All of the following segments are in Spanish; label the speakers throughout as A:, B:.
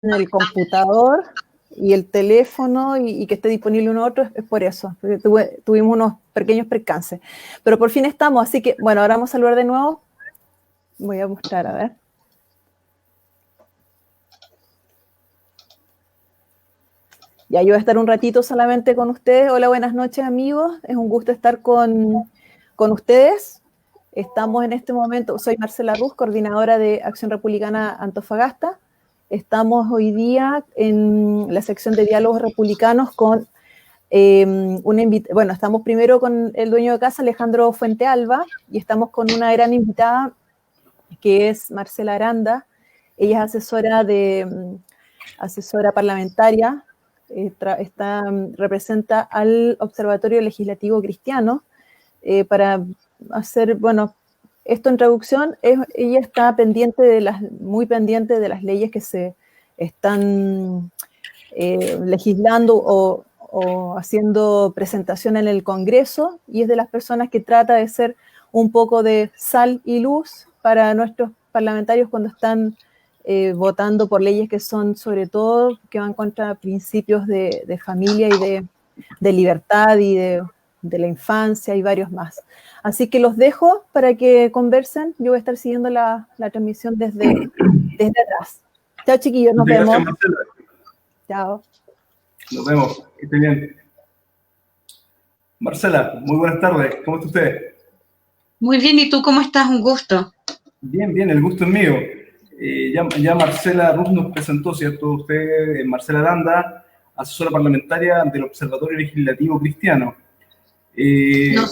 A: en el computador y el teléfono y que esté disponible uno u otro, es por eso, porque tuvimos unos pequeños percances. Pero por fin estamos, así que, bueno, ahora vamos a saludar de nuevo. Voy a mostrar, a ver. Ya, yo voy a estar un ratito solamente con ustedes. Hola, buenas noches, amigos. Es un gusto estar con ustedes. Estamos en este momento, soy Marcela Ruz, coordinadora de Acción Republicana Antofagasta. Estamos hoy día en la sección de diálogos republicanos con bueno, estamos primero con el dueño de casa, Alejandro Fuentealba, y estamos con una gran invitada que es Marcela Aranda. Ella es asesora parlamentaria, representa al Observatorio Legislativo Cristiano. Para hacer, bueno, esto en traducción, ella está muy pendiente de las leyes que se están legislando o haciendo presentación en el Congreso, y es de las personas que trata de ser un poco de sal y luz para nuestros parlamentarios cuando están votando por leyes que son, sobre todo, que van contra principios de familia y de libertad y de la infancia y varios más. Así que los dejo para que conversen. Yo voy a estar siguiendo la transmisión desde atrás. Chao, chiquillos, nos vemos.
B: Gracias, Marcela.
A: Chao.
B: Nos vemos, que esté bien. Marcela, muy buenas tardes, ¿cómo está usted?
C: Muy bien, ¿y tú cómo estás? Un gusto.
B: Bien, bien, el gusto es mío. Ya Marcela Ruz nos presentó, ¿cierto? Usted, Marcela Aranda, asesora parlamentaria del Observatorio Legislativo Cristiano.
C: No,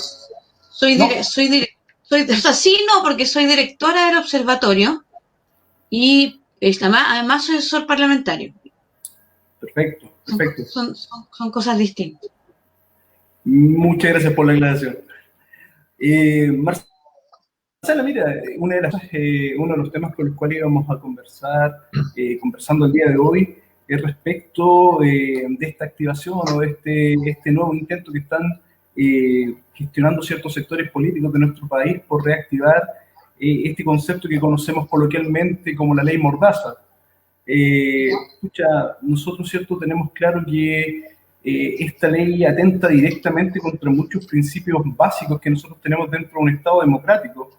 C: porque soy directora del observatorio y además soy asesor parlamentario.
B: Perfecto, perfecto.
C: Son cosas distintas.
B: Muchas gracias por la aclaración. Marcela, mira, uno de los temas con los cuales íbamos a conversar, conversando el día de hoy, es respecto de esta activación o de este nuevo intento que están gestionando ciertos sectores políticos de nuestro país por reactivar este concepto que conocemos coloquialmente como la ley Mordaza. Nosotros, ¿cierto?, tenemos claro que esta ley atenta directamente contra muchos principios básicos que nosotros tenemos dentro de un Estado democrático,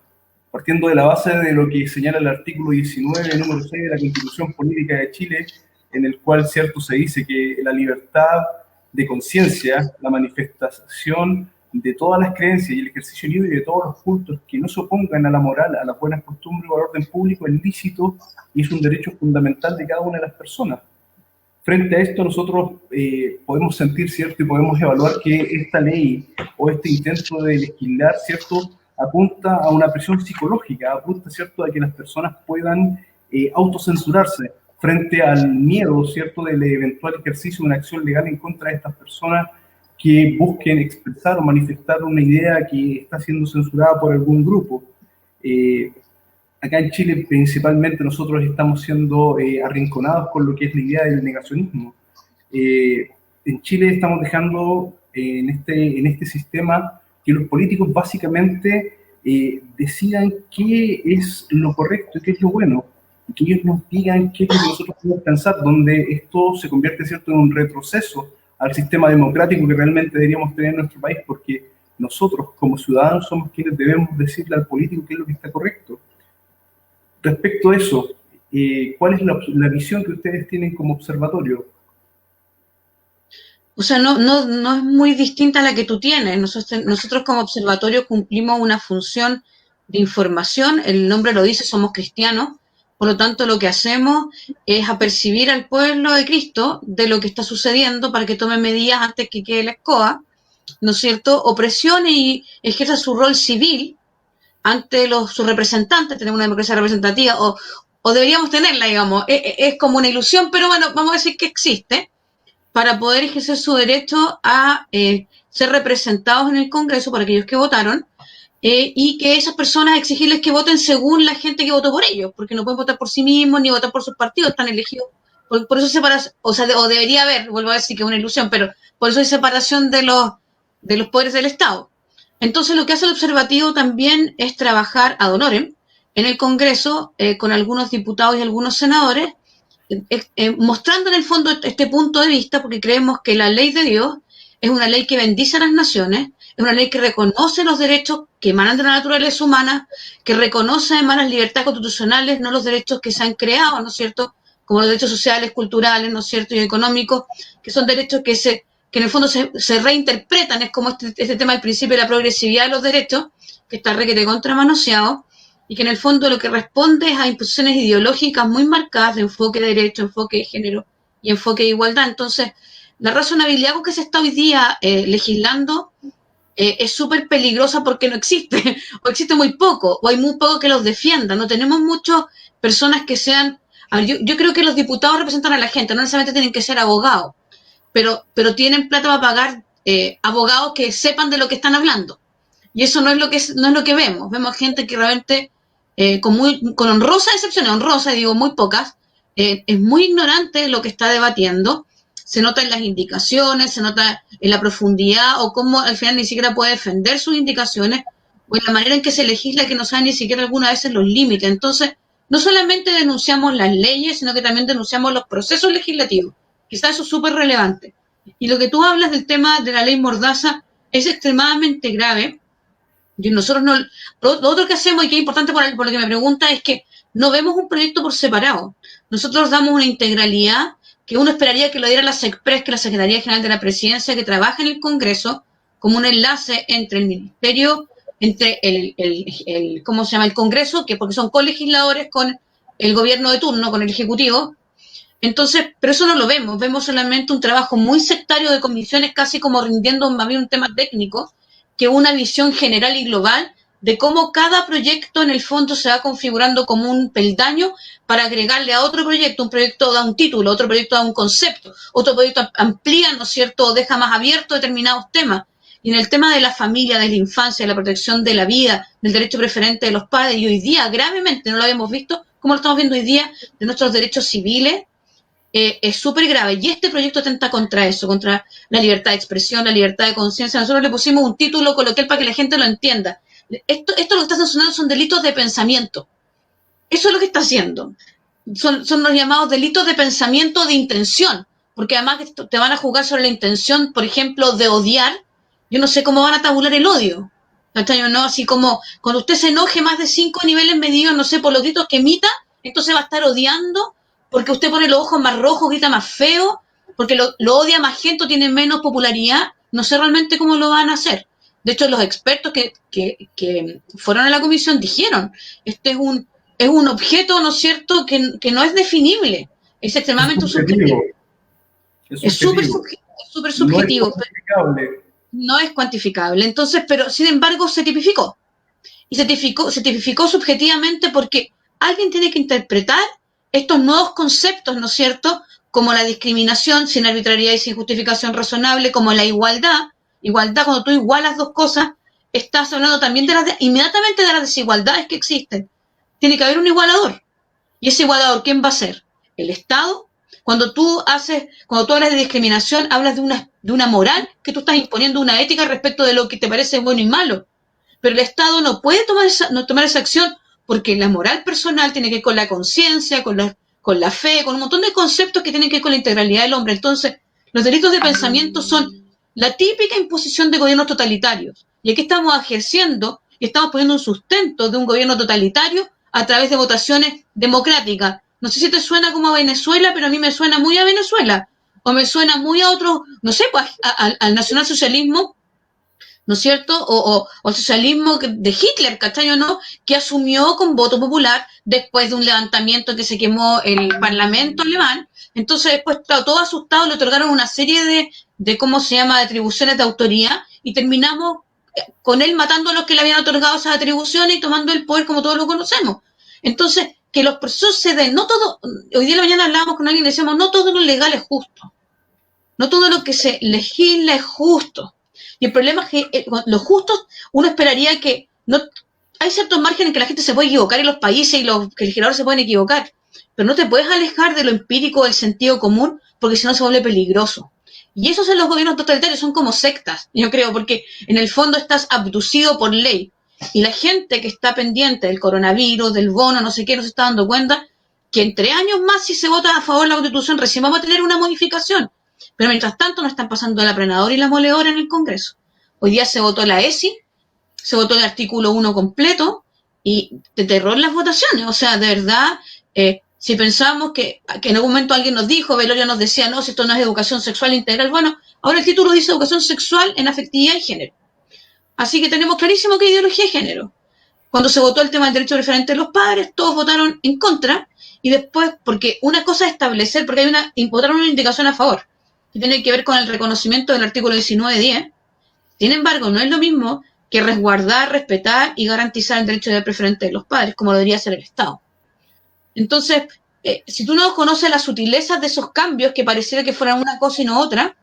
B: partiendo de la base de lo que señala el artículo 19, número 6 de la Constitución Política de Chile, en el cual, cierto, se dice que la libertad de conciencia, la manifestación de todas las creencias y el ejercicio libre de todos los cultos que no se opongan a la moral, a las buenas costumbres o al orden público es lícito y es un derecho fundamental de cada una de las personas. Frente a esto, nosotros podemos sentir, ¿cierto?, y podemos evaluar que esta ley o este intento de legislar, ¿cierto?, apunta a una presión psicológica, apunta, ¿cierto?, a que las personas puedan autocensurarse frente al miedo, ¿cierto?, del eventual ejercicio de una acción legal en contra de estas personas que busquen expresar o manifestar una idea que está siendo censurada por algún grupo. Acá en Chile, principalmente, nosotros estamos siendo arrinconados con lo que es la idea del negacionismo. En Chile estamos dejando en este sistema que los políticos básicamente decidan qué es lo correcto y qué es lo bueno, y que ellos nos digan qué es lo que nosotros podemos pensar, donde esto se convierte, ¿cierto?, en un retroceso al sistema democrático que realmente deberíamos tener en nuestro país, porque nosotros como ciudadanos somos quienes debemos decirle al político qué es lo que está correcto. Respecto a eso, ¿cuál es la visión que ustedes tienen como observatorio?
C: O sea, no es muy distinta a la que tú tienes. Nosotros como observatorio cumplimos una función de información, el nombre lo dice, somos cristianos, por lo tanto lo que hacemos es apercibir al pueblo de Cristo de lo que está sucediendo para que tome medidas antes que quede la escoba, ¿no es cierto?, opresione y ejerza su rol civil ante sus representantes. Tenemos una democracia representativa, o deberíamos tenerla, digamos. Es como una ilusión, pero bueno, vamos a decir que existe, para poder ejercer su derecho a ser representados en el Congreso por aquellos que votaron, y que esas personas exigirles que voten según la gente que votó por ellos, porque no pueden votar por sí mismos ni votar por sus partidos, están elegidos. Por eso separación, o debería haber, vuelvo a decir que es una ilusión, pero por eso hay separación de los poderes del Estado. Entonces lo que hace el observativo también es trabajar ad honorem en el Congreso con algunos diputados y algunos senadores mostrando en el fondo este punto de vista, porque creemos que la ley de Dios es una ley que bendice a las naciones, es una ley que reconoce los derechos que emanan de la naturaleza humana, que reconoce además las libertades constitucionales, no los derechos que se han creado, ¿no es cierto?, como los derechos sociales, culturales, ¿no es cierto?, y económicos, que son derechos que en el fondo se reinterpretan, es como este tema del principio de la progresividad de los derechos, que está requete contramanoseado, y que en el fondo lo que responde es a imposiciones ideológicas muy marcadas de enfoque de derecho, enfoque de género y enfoque de igualdad. Entonces, la razonabilidad con que se está hoy día legislando es súper peligrosa porque no existe, o existe muy poco, o hay muy poco que los defiendan. No tenemos muchas personas que sean... A ver, yo creo que los diputados representan a la gente, no necesariamente tienen que ser abogados, pero tienen plata para pagar abogados que sepan de lo que están hablando. Y eso no es lo que vemos. Vemos gente que realmente, con honrosas excepciones, honrosas, digo, muy pocas, es muy ignorante de lo que está debatiendo. Se nota en las indicaciones, se nota en la profundidad, o cómo al final ni siquiera puede defender sus indicaciones, o en la manera en que se legisla, que no sabe ni siquiera algunas veces los límites. Entonces, no solamente denunciamos las leyes, sino que también denunciamos los procesos legislativos. Quizás eso es súper relevante. Y lo que tú hablas del tema de la ley Mordaza es extremadamente grave. Y nosotros no, lo otro que hacemos y que es importante por lo que me pregunta es que no vemos un proyecto por separado. Nosotros damos una integralidad que uno esperaría que lo diera la SECPRES, que es la Secretaría General de la Presidencia, que trabaja en el Congreso, como un enlace entre el Ministerio, entre ¿cómo se llama?, el Congreso, que porque son colegisladores con el gobierno de turno, con el Ejecutivo. Entonces, pero eso no lo vemos solamente un trabajo muy sectario de comisiones, casi como rindiendo más bien un tema técnico, que una visión general y global de cómo cada proyecto en el fondo se va configurando como un peldaño para agregarle a otro proyecto. Un proyecto da un título, otro proyecto da un concepto, otro proyecto amplía, ¿no es cierto?, o deja más abierto determinados temas. Y en el tema de la familia, de la infancia, de la protección de la vida, del derecho preferente de los padres, y hoy día gravemente, no lo habíamos visto, como lo estamos viendo hoy día, de nuestros derechos civiles, es súper grave. Y este proyecto atenta contra eso, contra la libertad de expresión, la libertad de conciencia. Nosotros le pusimos un título coloquial para que la gente lo entienda. Esto lo que está sancionando son delitos de pensamiento. Eso es lo que está haciendo. Son los llamados delitos de pensamiento, de intención, porque además te van a juzgar sobre la intención, por ejemplo, de odiar. Yo no sé cómo van a tabular el odio. ¿No? Así como cuando usted se enoje más de 5 niveles medidos, no sé, por los gritos que emita, entonces va a estar odiando porque usted pone los ojos más rojos, grita más feo, porque lo odia más gente, tiene menos popularidad. No sé realmente cómo lo van a hacer. De hecho, los expertos que fueron a la comisión dijeron, este es un objeto, ¿no es cierto?, que no es definible, es extremadamente subjetivo. Es súper subjetivo. No es cuantificable. Entonces, pero sin embargo se tipificó. Y se tipificó subjetivamente porque alguien tiene que interpretar estos nuevos conceptos, ¿no es cierto?, como la discriminación sin arbitrariedad y sin justificación razonable, como la igualdad. Igualdad, cuando tú igualas dos cosas, estás hablando también inmediatamente de las desigualdades que existen. Tiene que haber un igualador. ¿Y ese igualador quién va a ser? ¿El Estado? Cuando tú hablas de discriminación, hablas de una moral que tú estás imponiendo, una ética respecto de lo que te parece bueno y malo. Pero el Estado no puede tomar esa acción porque la moral personal tiene que ver con la conciencia, con la fe, con un montón de conceptos que tienen que ver con la integralidad del hombre. Entonces, los delitos de pensamiento son la típica imposición de gobiernos totalitarios. Y aquí estamos ejerciendo y estamos poniendo un sustento de un gobierno totalitario a través de votaciones democráticas. No sé si te suena como a Venezuela, pero a mí me suena muy a Venezuela. O me suena muy a otro, no sé, pues al nacionalsocialismo, ¿no es cierto? O el socialismo de Hitler, ¿cachai o no? Que asumió con voto popular después de un levantamiento que se quemó el parlamento alemán. Entonces después, todos asustados, le otorgaron una serie de ¿cómo se llama?, de atribuciones de autoría, y terminamos con él matando a los que le habían otorgado esas atribuciones y tomando el poder como todos lo conocemos. Entonces, que los procesos se den, no todo, hoy día en la mañana hablábamos con alguien y decíamos, no todo lo legal es justo. No todo lo que se legisla es justo. Y el problema es que los justos, uno esperaría que no hay ciertos márgenes en que la gente se puede equivocar en los países y que los legisladores se pueden equivocar, pero no te puedes alejar de lo empírico, del sentido común, porque si no se vuelve peligroso. Y esos son los gobiernos totalitarios, son como sectas, yo creo, porque en el fondo estás abducido por ley. Y la gente que está pendiente del coronavirus, del bono, no sé qué, no se está dando cuenta que en 3 años más, si se vota a favor de la Constitución, recién vamos a tener una modificación. Pero mientras tanto nos están pasando la aplanadora y la moledora en el Congreso. Hoy día se votó la ESI, se votó el artículo 1 completo, y de terror las votaciones. O sea, de verdad, si pensábamos que en algún momento alguien nos dijo, Veloria nos decía, no, si esto no es educación sexual integral, bueno, ahora el título dice educación sexual en afectividad y género. Así que tenemos clarísimo que ideología de género. Cuando se votó el tema del derecho preferente de los padres, todos votaron en contra, y después, porque una cosa es establecer, porque votaron una indicación a favor, que tiene que ver con el reconocimiento del artículo 19.10. Sin embargo, no es lo mismo que resguardar, respetar y garantizar el derecho de preferente de los padres, como lo debería hacer el Estado. Entonces, si tú no conoces las sutilezas de esos cambios, que pareciera que fueran una cosa y no otra,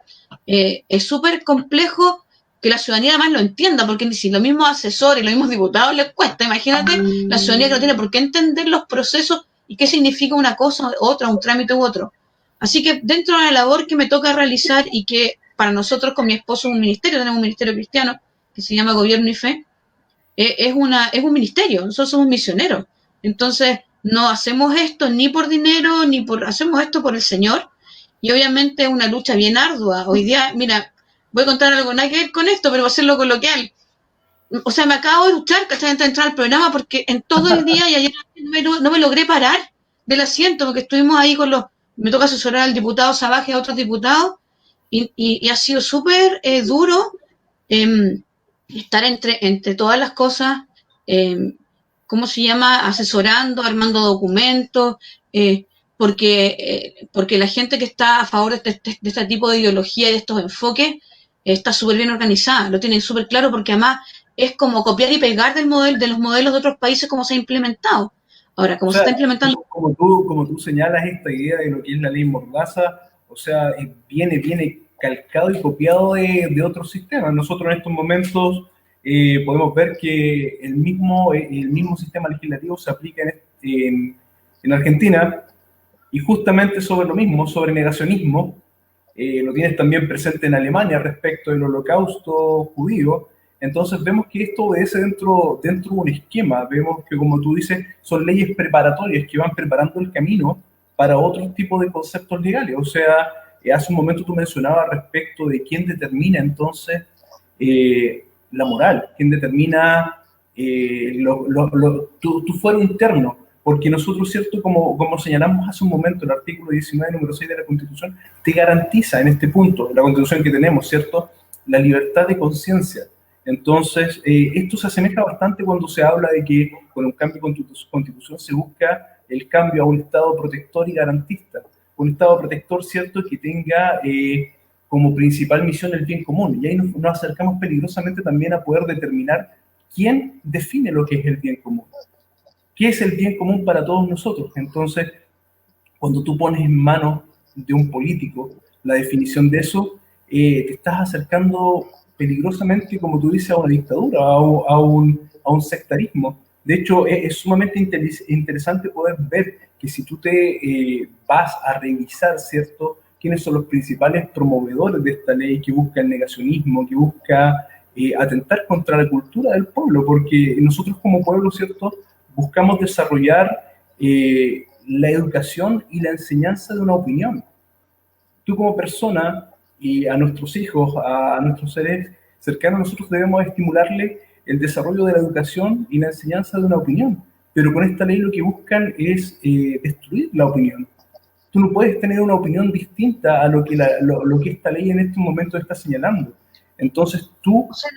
C: es súper complejo que la ciudadanía además lo entienda, porque si los mismos asesores, los mismos diputados les cuesta, imagínate la ciudadanía que no tiene por qué entender los procesos y qué significa una cosa u otra, un trámite u otro. Así que dentro de la labor que me toca realizar, y que para nosotros con mi esposo es un ministerio, tenemos un ministerio cristiano que se llama Gobierno y Fe, es un ministerio, nosotros somos misioneros. Entonces, no hacemos esto ni por dinero, hacemos esto por el Señor, y obviamente es una lucha bien ardua. Hoy día, mira, voy a contar algo, nada que ver con esto, pero va a ser lo coloquial. O sea, me acabo de luchar, ¿cachai? Antes de entrar al programa, porque en todo el día y ayer no me logré parar del asiento, porque estuvimos ahí me toca asesorar al diputado Sabaje, a otros diputados, y ha sido súper duro estar entre todas las cosas, ¿cómo se llama? Asesorando, armando documentos, porque la gente que está a favor de este tipo de ideología y de estos enfoques está súper bien organizada, lo tienen súper claro, porque además es como copiar y pegar de los modelos de otros países como se ha implementado. Ahora, como se está implementando...
B: Como tú señalas esta idea de lo que es la ley Mordaza, o sea, viene calcado y copiado de otros sistemas. Nosotros en estos momentos podemos ver que el mismo sistema legislativo se aplica en Argentina, y justamente sobre lo mismo, sobre negacionismo, lo tienes también presente en Alemania respecto del holocausto judío. Entonces vemos que esto obedece dentro de un esquema. Vemos que, como tú dices, son leyes preparatorias que van preparando el camino para otro tipo de conceptos legales. O sea, hace un momento tú mencionabas respecto de quién determina entonces la moral, quién determina tu fuero interno. Porque nosotros, ¿cierto? Como señalamos hace un momento, el artículo 19, número 6 de la Constitución, te garantiza en este punto, la Constitución que tenemos, ¿cierto?, la libertad de conciencia. Entonces, esto se asemeja bastante cuando se habla de que con un cambio de Constitución se busca el cambio a un Estado protector y garantista. Un Estado protector, ¿cierto?, que tenga como principal misión el bien común. Y ahí nos acercamos peligrosamente también a poder determinar quién define lo que es el bien común. ¿Qué es el bien común para todos nosotros? Entonces, cuando tú pones en manos de un político la definición de eso, te estás acercando peligrosamente, como tú dices, a una dictadura, a un sectarismo. De hecho, es sumamente interesante poder ver que si tú te vas a revisar, ¿cierto?, quiénes son los principales promovedores de esta ley que busca el negacionismo, que busca atentar contra la cultura del pueblo, porque nosotros como pueblo, ¿cierto?, buscamos desarrollar la educación y la enseñanza de una opinión. Tú como persona, y a nuestros hijos, a nuestros seres cercanos, nosotros debemos estimularle el desarrollo de la educación y la enseñanza de una opinión. Pero con esta ley lo que buscan es destruir la opinión. Tú no puedes tener una opinión distinta a lo que esta ley en estos momentos está señalando. Entonces tú...
C: O sea,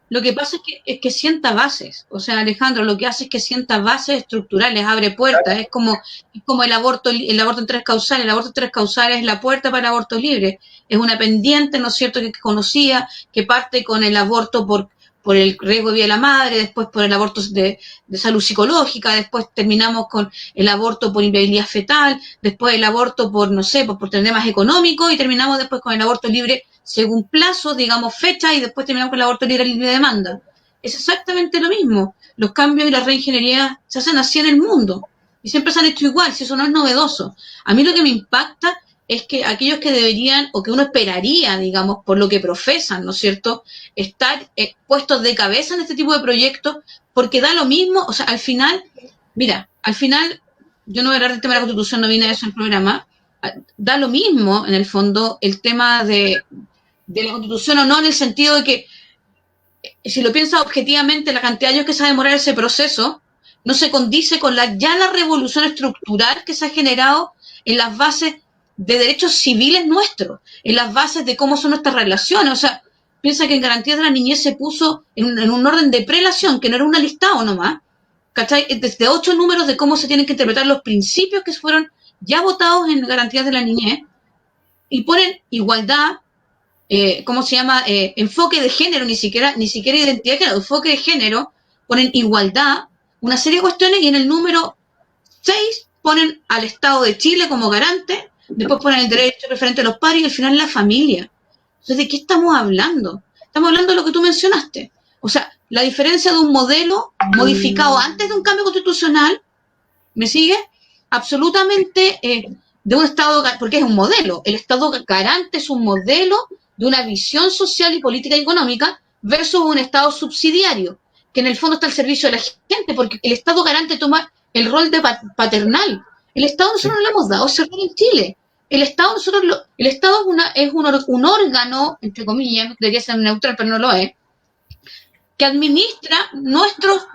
C: lo que pasa es que sienta bases. O sea, Alejandro, lo que hace es que sienta bases estructurales, abre puertas. Es como el aborto en 3 causales. El aborto en 3 causales es la puerta para el aborto libre. Es una pendiente, ¿no es cierto?, que conocía, que parte con el aborto por el riesgo de vida de la madre, después por el aborto de salud psicológica, después terminamos con el aborto por inviabilidad fetal, después el aborto por, no sé, por problemas económicos, y terminamos después con el aborto libre según plazo, digamos fecha, y después terminamos con el aborto libre de demanda. Es exactamente lo mismo. Los cambios y la reingeniería se hacen así en el mundo, y siempre se han hecho igual, si eso no es novedoso. A mí lo que me impacta es que aquellos que deberían, o que uno esperaría, digamos, por lo que profesan, ¿no es cierto?, estar puestos de cabeza en este tipo de proyectos, porque da lo mismo. O sea, al final yo no voy a hablar del tema de la Constitución, no vine a eso en el programa, da lo mismo, en el fondo, el tema de la Constitución o no, en el sentido de que, si lo piensas objetivamente, la cantidad de años que se va a demorar ese proceso no se condice con la revolución estructural que se ha generado en las bases de derechos civiles nuestros, en las bases de cómo son nuestras relaciones. O sea, piensa que en Garantías de la Niñez se puso en un orden de prelación, que no era un listado nomás, ¿cachai? Desde 8 números de cómo se tienen que interpretar los principios que fueron ya votados en Garantías de la Niñez, y ponen igualdad, ¿cómo se llama? Enfoque de género, ni siquiera identidad de género, enfoque de género, ponen igualdad, una serie de cuestiones, y en el número 6 ponen al Estado de Chile como garante, después ponen el derecho preferente a los padres y al final la familia. Entonces, ¿de qué estamos hablando? Estamos hablando de lo que tú mencionaste. O sea, la diferencia de un modelo modificado antes de un cambio constitucional, ¿me sigue? Absolutamente de un Estado, porque es un modelo. El Estado garante es un modelo de una visión social y política y económica versus un Estado subsidiario, que en el fondo está al servicio de la gente, porque el Estado garante toma el rol de paternal. El Estado nosotros no le hemos dado ese rol en Chile. El Estado el Estado es un órgano, entre comillas, debería ser neutral, pero no lo es, que administra nuestras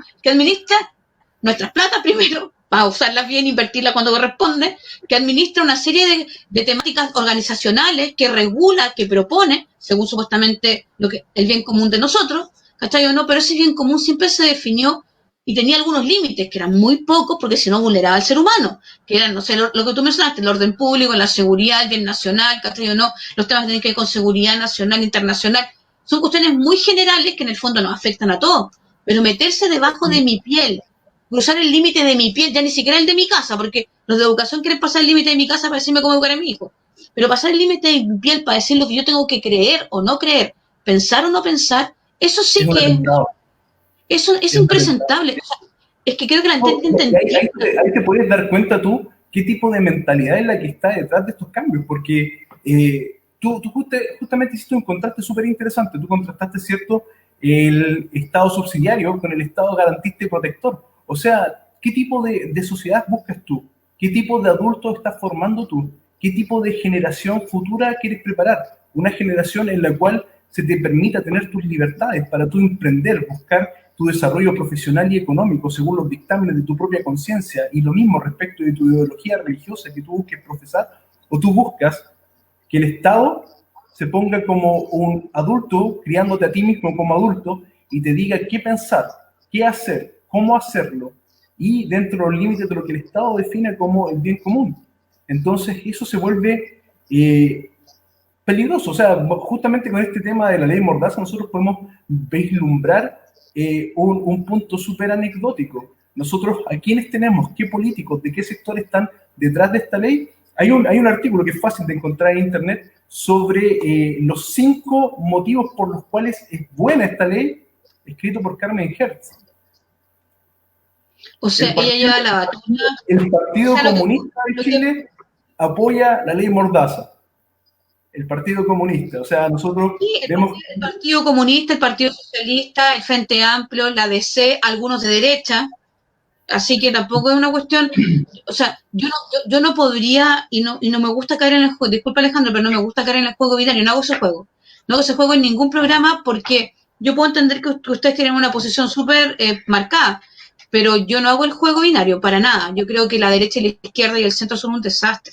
C: platas primero, para usarlas bien, invertirlas cuando corresponde, que administra una serie de temáticas organizacionales, que regula, que propone, según supuestamente el bien común de nosotros, ¿cachai o no? Pero ese bien común siempre se definió y tenía algunos límites, que eran muy pocos, porque si no vulneraba al ser humano, que eran, no sé, lo que tú mencionaste, el orden público, la seguridad, el bien nacional, ¿cachai o no? Los temas que tienen que ver con seguridad nacional, internacional, son cuestiones muy generales que en el fondo nos afectan a todos, pero meterse debajo de mi piel, cruzar el límite de mi piel, ya ni siquiera el de mi casa, porque los de educación quieren pasar el límite de mi casa para decirme cómo educar a mi hijo, pero pasar el límite de mi piel para decir lo que yo tengo que creer o no creer, pensar o no pensar, eso sí que es impresentable. O sea, es que creo que la gente entiende.
B: Ahí te puedes dar cuenta tú qué tipo de mentalidad es la que está detrás de estos cambios, porque tú justamente hiciste un contraste súper interesante. Tú contrastaste, ¿cierto?, el Estado subsidiario con el Estado garantista y protector. O sea, ¿qué tipo de sociedad buscas tú? ¿Qué tipo de adulto estás formando tú? ¿Qué tipo de generación futura quieres preparar? Una generación en la cual se te permita tener tus libertades para tú emprender, buscar tu desarrollo profesional y económico según los dictámenes de tu propia conciencia, y lo mismo respecto de tu ideología religiosa que tú busques profesar, o tú buscas que el Estado se ponga como un adulto, criándote a ti mismo como adulto, y te diga qué pensar, qué hacer, cómo hacerlo, y dentro de los límites de lo que el Estado define como el bien común. Entonces eso se vuelve peligroso. O sea, justamente con este tema de la ley Mordaza nosotros podemos vislumbrar un punto súper anecdótico. Nosotros, ¿a quiénes tenemos? ¿Qué políticos? ¿De qué sector están detrás de esta ley? Hay un artículo que es fácil de encontrar en internet sobre los 5 motivos por los cuales es buena esta ley, escrito por Carmen Hertz.
C: O sea, ella lleva la batuta.
B: El Partido Comunista de Chile apoya la ley Mordaza. El Partido Comunista, o sea, nosotros vemos...
C: El Partido Comunista, el Partido Socialista, el Frente Amplio, la DC, algunos de derecha, así que tampoco es una cuestión, o sea, yo no podría, y no me gusta caer en el juego, disculpa Alejandro, pero no me gusta caer en el juego binario, no hago ese juego en ningún programa, porque yo puedo entender que ustedes tienen una posición súper marcada, pero yo no hago el juego binario, para nada. Yo creo que la derecha y la izquierda y el centro son un desastre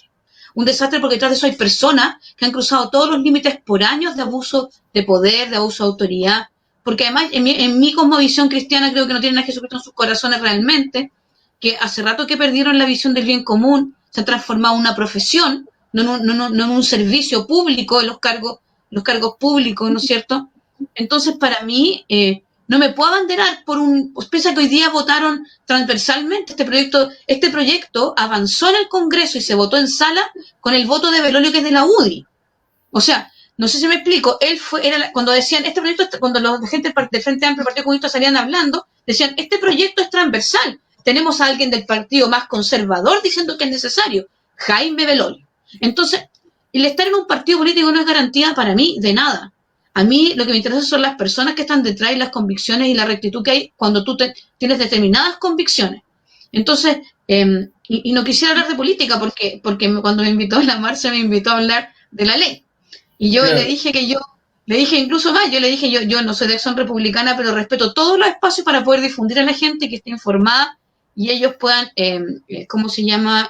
C: porque detrás de eso hay personas que han cruzado todos los límites por años de abuso de poder, de abuso de autoridad, porque además en mi cosmovisión cristiana creo que no tienen a Jesucristo en sus corazones realmente, que hace rato que perdieron la visión del bien común, se han transformado en una profesión, no en un servicio público, en los cargos públicos, ¿no es cierto? Entonces, para mí, no me puedo abanderar pues piensa que hoy día votaron transversalmente este proyecto avanzó en el Congreso y se votó en sala con el voto de Belolio, que es de la UDI. O sea, no sé si me explico, cuando decían, este proyecto, cuando la gente del Frente Amplio, Partido Comunista salían hablando, decían, este proyecto es transversal. Tenemos a alguien del partido más conservador diciendo que es necesario, Jaime Belolio. Entonces, el estar en un partido político no es garantía para mí de nada. A mí lo que me interesa son las personas que están detrás y las convicciones y la rectitud que hay cuando tú tienes determinadas convicciones. Entonces, y no quisiera hablar de política porque cuando me invitó a la marcha me invitó a hablar de la ley. Y yo le dije le dije incluso más, yo le dije, yo no soy de acción republicana, pero respeto todos los espacios para poder difundir a la gente que esté informada y ellos puedan, ¿cómo se llama?,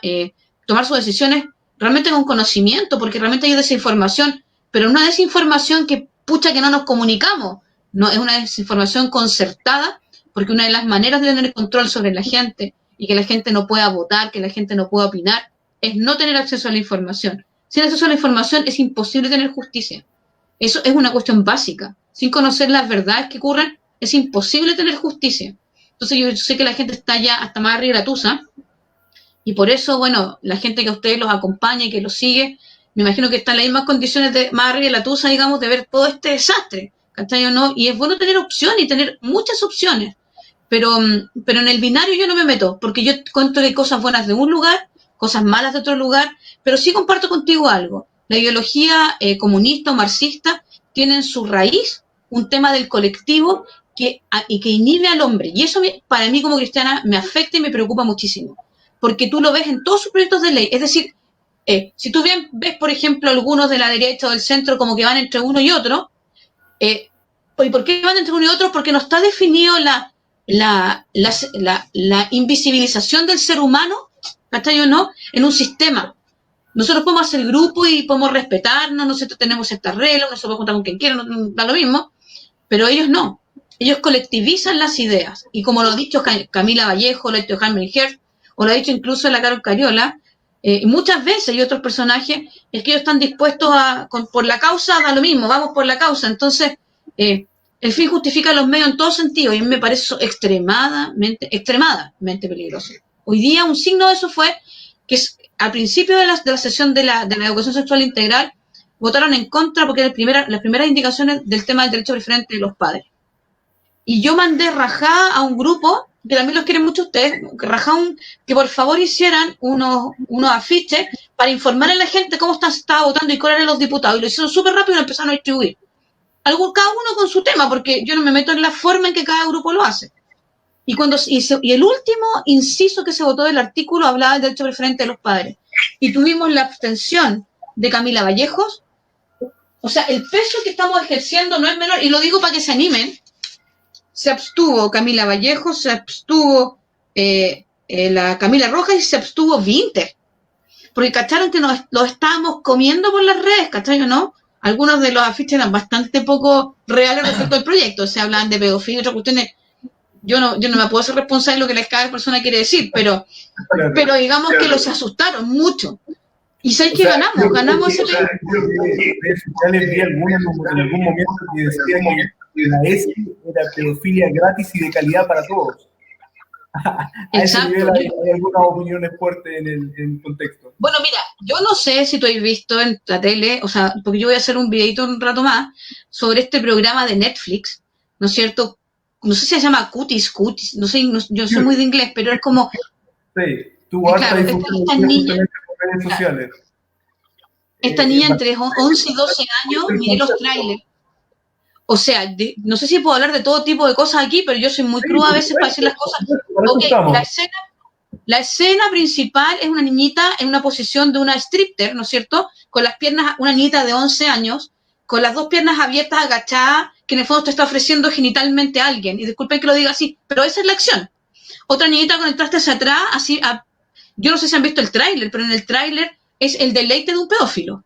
C: tomar sus decisiones realmente con conocimiento, porque realmente hay desinformación, pero una desinformación que pucha que no nos comunicamos, no es una desinformación concertada, porque una de las maneras de tener control sobre la gente y que la gente no pueda votar, que la gente no pueda opinar, es no tener acceso a la información. Sin acceso a la información es imposible tener justicia. Eso es una cuestión básica. Sin conocer las verdades que ocurren, es imposible tener justicia. Entonces yo sé que la gente está ya hasta más arriba de la tusa, y por eso, bueno, la gente que a ustedes los acompaña y que los sigue, me imagino que está en las mismas condiciones de más arriba de la tusa, digamos, de ver todo este desastre, ¿cachai o no? Y es bueno tener opciones y tener muchas opciones, pero en el binario yo no me meto, porque yo cuento de cosas buenas de un lugar, cosas malas de otro lugar, pero sí comparto contigo algo. La ideología comunista o marxista tiene en su raíz un tema del colectivo y que inhibe al hombre. Y eso para mí como cristiana me afecta y me preocupa muchísimo. Porque tú lo ves en todos sus proyectos de ley. Es decir, si tú ves, por ejemplo, algunos de la derecha o del centro como que van entre uno y otro, ¿y por qué van entre uno y otro? Porque no está definido la invisibilización del ser humano, ¿cachai o no?, en un sistema. Nosotros podemos hacer grupo y podemos respetarnos, nosotros tenemos estas reglas, nosotros podemos juntar con quien quiera, no da lo mismo, pero ellos no. Ellos colectivizan las ideas. Y como lo ha dicho Camila Vallejo, lo ha dicho Jaime Hertz, o lo ha dicho incluso la Carol Cariola, y muchas veces y otros personajes, es que ellos están dispuestos por la causa, da lo mismo, vamos por la causa. Entonces, el fin justifica los medios en todo sentido, y a mí me parece eso extremadamente peligroso. Hoy día un signo de eso fue que al principio de la sesión de la educación sexual integral votaron en contra porque eran las primeras indicaciones del tema del derecho preferente de los padres. Y yo mandé rajá a un grupo, que también los quieren mucho ustedes, que por favor hicieran unos afiches para informar a la gente cómo estaba votando y cuáles eran los diputados. Y lo hicieron súper rápido y lo empezaron a distribuir. Cada uno con su tema, porque yo no me meto en la forma en que cada grupo lo hace. Y el último inciso que se votó del artículo hablaba del derecho preferente de los padres. Y tuvimos la abstención de Camila Vallejos. O sea, el peso que estamos ejerciendo no es menor, y lo digo para que se animen. Se abstuvo Camila Vallejos, se abstuvo la Camila Rojas y se abstuvo Vinter. Porque cacharon que nos estábamos comiendo por las redes, ¿cachai o no? Algunos de los afiches eran bastante poco reales respecto al proyecto. Se hablaban de pedofilia y otras cuestiones. Yo no me puedo ser responsable de lo que cada persona quiere decir, pero digamos que los asustaron mucho. ¿Y sabes qué ganamos?
B: En redes sociales vi algunos en algún momento que decían que la ESI era pedofilia gratis y de calidad para todos. A ese nivel hay algunas opiniones fuertes en el contexto.
C: Bueno, mira, yo no sé si tú has visto en la tele, o sea, porque yo voy a hacer un videito un rato más sobre este programa de Netflix, ¿no es cierto? No sé si se llama Cuties, no sé, yo soy muy de inglés, pero es como...
B: Sí, tuvo harta difusión en redes sociales.
C: Esta niña entre 11 y 12 años, miré los trailers. O sea, no sé si puedo hablar de todo tipo de cosas aquí, pero yo soy muy cruda a veces para decir las cosas. Okay, la escena principal es una niñita en una posición de una striptease, ¿no es cierto? Con las piernas, una niñita de 11 años, con las dos piernas abiertas, agachadas, que en el fondo te está ofreciendo genitalmente a alguien. Y disculpen que lo diga así, pero esa es la acción. Otra niñita con el traste hacia atrás, así, yo no sé si han visto el tráiler, pero en el tráiler es el deleite de un pedófilo.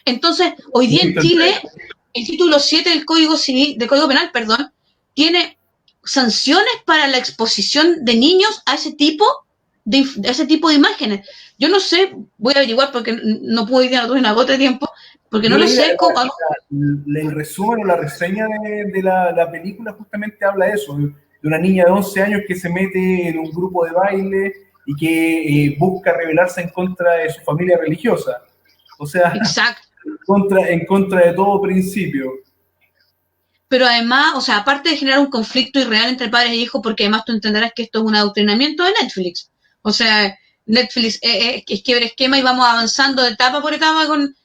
C: Entonces, hoy día en Chile, el título 7 del Código Penal, tiene sanciones para la exposición de niños a ese tipo de imágenes. Yo no sé, voy a averiguar porque no puedo ir a una gota de tiempo, porque no lo sé cómo...
B: El resumen o la reseña de la película justamente habla de eso, de una niña de 11 años que se mete en un grupo de baile y que busca rebelarse en contra de su familia religiosa. O sea,
C: exacto.
B: En contra de todo principio.
C: Pero además, o sea, aparte de generar un conflicto irreal entre padres e hijos, porque además tú entenderás que esto es un adoctrinamiento de Netflix. O sea, Netflix es quiebre esquema y vamos avanzando de etapa por etapa con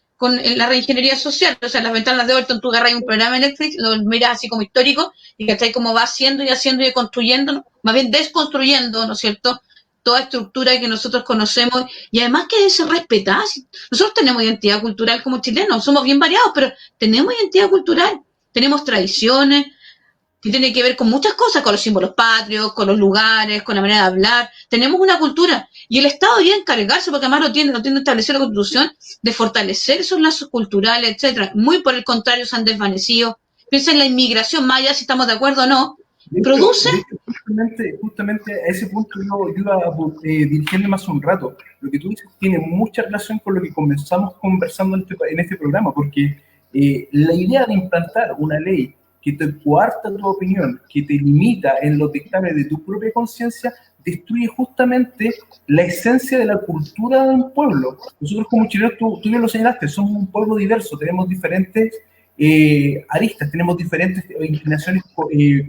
C: la reingeniería social. O sea, las ventanas de Overton, tú agarras un programa de Netflix, lo miras así como histórico, y cachai cómo va haciendo y construyendo, más bien desconstruyendo, ¿no es cierto?, toda estructura que nosotros conocemos y además que debe ser respetada. Nosotros tenemos identidad cultural como chilenos, somos bien variados, pero tenemos identidad cultural, tenemos tradiciones, que tiene que ver con muchas cosas, con los símbolos patrios, con los lugares, con la manera de hablar. Tenemos una cultura y el Estado debería encargarse, porque además lo tiene establecido la Constitución, de fortalecer esos lazos culturales, etcétera. Muy por el contrario, se han desvanecido. Piensa en la inmigración, más allá si estamos de acuerdo o no. Produce.
B: De hecho, justamente a ese punto yo iba dirigiéndome hace un rato. Lo que tú dices tiene mucha relación con lo que comenzamos conversando en este programa, porque la idea de implantar una ley que te coarta tu opinión, que te limita en los dictámenes de tu propia conciencia, destruye justamente la esencia de la cultura de un pueblo. Nosotros como chilenos, tú bien lo señalaste, somos un pueblo diverso, tenemos diferentes aristas, tenemos diferentes inclinaciones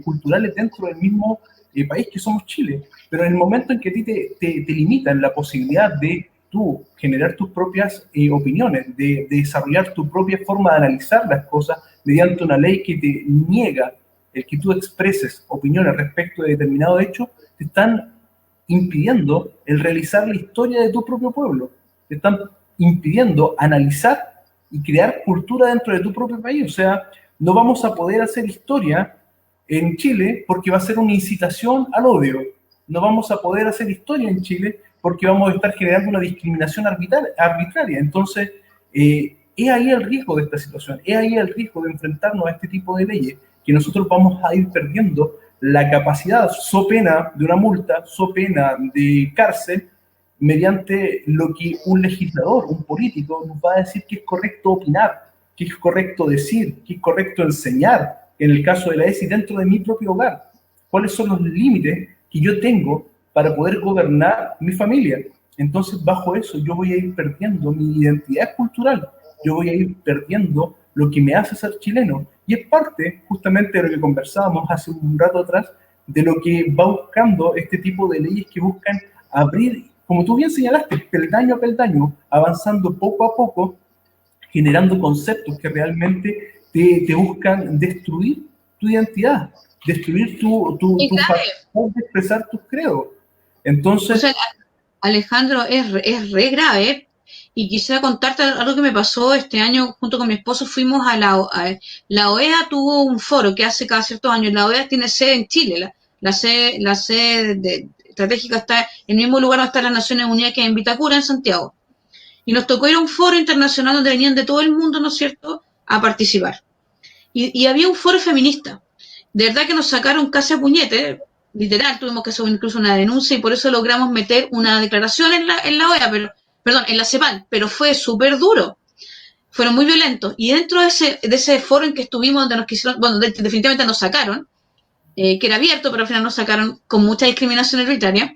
B: culturales dentro del mismo país que somos Chile, pero en el momento en que a ti te limitan la posibilidad de tú generar tus propias opiniones, de desarrollar tu propia forma de analizar las cosas mediante una ley que te niega el que tú expreses opiniones respecto de determinado hecho, te están impidiendo el realizar la historia de tu propio pueblo, te están impidiendo analizar y crear cultura dentro de tu propio país. O sea, no vamos a poder hacer historia en Chile porque va a ser una incitación al odio. No vamos a poder hacer historia en Chile porque vamos a estar generando una discriminación arbitraria. Entonces, es ahí el riesgo de esta situación, es ahí el riesgo de enfrentarnos a este tipo de leyes, que nosotros vamos a ir perdiendo la capacidad, so pena de una multa, so pena de cárcel, mediante lo que un legislador, un político, nos va a decir que es correcto opinar, que es correcto decir, que es correcto enseñar, en el caso de la ESI, dentro de mi propio hogar. ¿Cuáles son los límites que yo tengo para poder gobernar mi familia? Entonces, bajo eso, yo voy a ir perdiendo mi identidad cultural, yo voy a ir perdiendo lo que me hace ser chileno. Y es parte, justamente, de lo que conversábamos hace un rato atrás, de lo que va buscando este tipo de leyes que buscan abrir, como tú bien señalaste, peldaño a peldaño, avanzando poco a poco, generando conceptos que realmente te buscan destruir tu identidad, destruir tu capacidad de expresar tus credos. Entonces...
C: O sea, Alejandro, es re grave, y quisiera contarte algo que me pasó este año. Junto con mi esposo fuimos a la OEA. Tuvo un foro que hace cada ciertos años. La OEA tiene sede en Chile, la sede estratégica está en el mismo lugar donde están las Naciones Unidas, que es en Vitacura, en Santiago. Y nos tocó ir a un foro internacional donde venían de todo el mundo, ¿no es cierto?, a participar. Y había un foro feminista. De verdad que nos sacaron casi a puñete, literal, tuvimos que hacer incluso una denuncia, y por eso logramos meter una declaración en la OEA, en la CEPAL, pero fue súper duro. Fueron muy violentos. Y dentro de ese foro en que estuvimos, donde nos quisieron, bueno, definitivamente nos sacaron, que era abierto, pero al final nos sacaron con mucha discriminación arbitraria.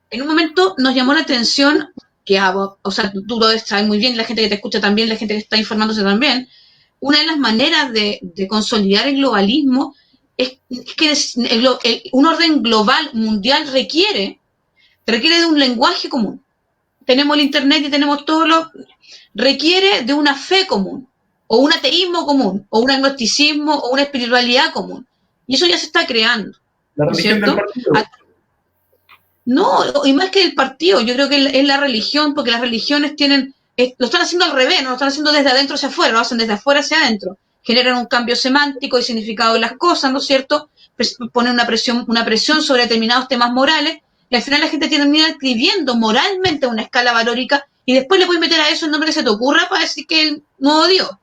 C: En un momento nos llamó la atención que, o sea, tú lo sabes muy bien, la gente que te escucha también, la gente que está informándose también, una de las maneras de consolidar el globalismo es que un orden global, mundial, requiere de un lenguaje común. Tenemos el internet y tenemos requiere de una fe común, o un ateísmo común, o un agnosticismo, o una espiritualidad común. Y eso ya se está creando.
B: La religión del partido.
C: No, y más que el partido, yo creo que es la religión, porque las religiones lo están haciendo al revés, no lo están haciendo desde adentro hacia afuera, lo hacen desde afuera hacia adentro. Generan un cambio semántico y significado de las cosas, ¿no es cierto? Ponen una presión sobre determinados temas morales, y al final la gente termina escribiendo moralmente una escala valórica, y después le puedes meter a eso el nombre que se te ocurra para decir que él no odió.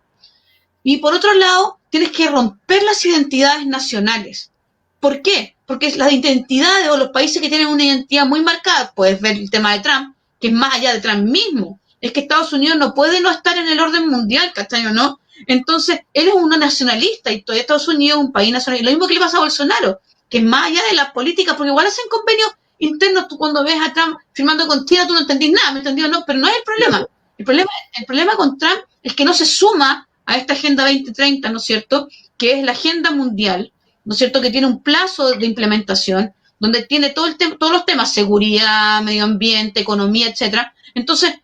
C: Y por otro lado, tienes que romper las identidades nacionales. ¿Por qué? Porque las identidades, o los países que tienen una identidad muy marcada, puedes ver el tema de Trump, que es más allá de Trump mismo, es que Estados Unidos no puede no estar en el orden mundial, ¿cachai o no? Entonces, él es un nacionalista, y todavía Estados Unidos es un país nacional. Lo mismo que le pasa a Bolsonaro, que es más allá de las políticas, porque igual hacen convenios internos. Tú cuando ves a Trump firmando con China, tú no entendís nada, ¿me entendió? No, pero no es el problema. El problema con Trump es que no se suma a esta Agenda 2030, ¿no es cierto?, que es la agenda mundial, ¿no es cierto?, que tiene un plazo de implementación, donde tiene todos los temas, seguridad, medio ambiente, economía, etcétera. Entonces,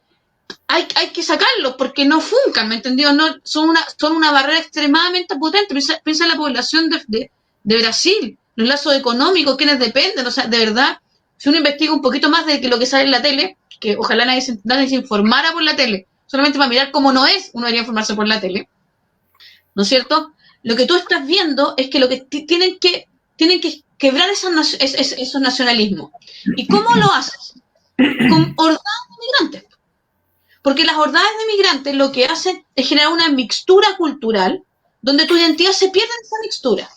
C: hay que sacarlos porque no funcan, ¿me entendió? No, son una barrera extremadamente potente. Piensa en la población de Brasil, los lazos económicos, quienes dependen, o sea, de verdad, si uno investiga un poquito más de lo que sale en la tele, que ojalá nadie se informara por la tele, solamente para mirar cómo no es, uno debería informarse por la tele, ¿no es cierto? Lo que tú estás viendo es que lo que tienen que quebrar esos nacionalismos. ¿Y cómo lo haces? Con hordadas de migrantes. Porque las hordadas de migrantes lo que hacen es generar una mixtura cultural donde tu identidad se pierde en esa mixtura.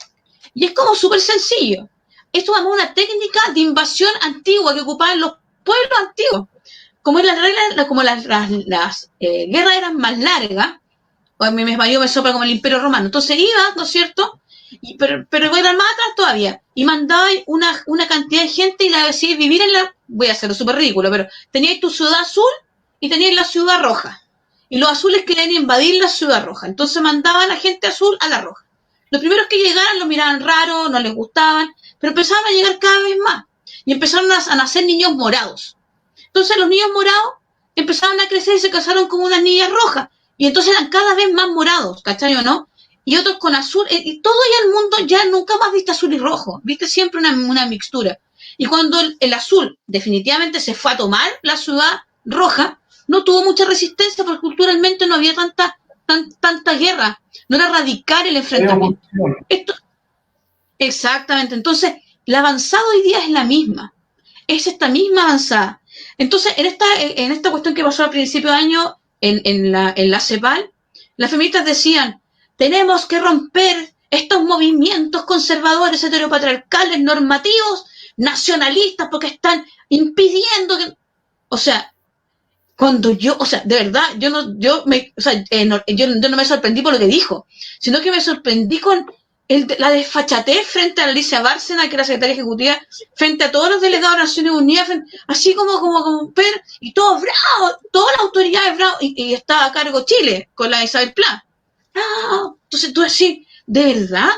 C: Y es como súper sencillo. Esto es una técnica de invasión antigua que ocupaban los pueblos antiguos. Como las guerras eran más largas, o a mí me sopla como el Imperio Romano. Entonces iba, ¿no es cierto? Pero eran más atrás todavía. Y mandaba una cantidad de gente y la decía vivir en la... Voy a hacerlo súper ridículo, pero teníais tu ciudad azul y teníais la ciudad roja. Y los azules querían invadir la ciudad roja. Entonces mandaban a la gente azul a la roja. Los primeros que llegaran los miraban raro, no les gustaban, pero empezaron a llegar cada vez más. Y empezaron a nacer niños morados. Entonces los niños morados empezaron a crecer y se casaron con unas niñas rojas. Y entonces eran cada vez más morados, ¿cachai o no? Y otros con azul. Y todo ya el mundo ya nunca más viste azul y rojo. Viste siempre una mixtura. Y cuando el azul definitivamente se fue a tomar la ciudad roja, no tuvo mucha resistencia porque culturalmente no había tanta guerra. No era radical el enfrentamiento. Exactamente. Entonces, la avanzada hoy día es la misma. Es esta misma avanzada. Entonces, en esta cuestión que pasó al principio de año, en la CEPAL, las feministas decían, tenemos que romper estos movimientos conservadores, heteropatriarcales, normativos, nacionalistas, porque están impidiendo que... O sea, de verdad, yo no me sorprendí por lo que dijo, sino que me sorprendí con la desfachatez frente a Alicia Bárcena, que era la secretaria ejecutiva, frente a todos los delegados de Naciones Unidas, así como y todos bravos, todas las autoridades bravos, y estaba a cargo Chile, con la Isabel Pla. Entonces tú decís, ¿de verdad?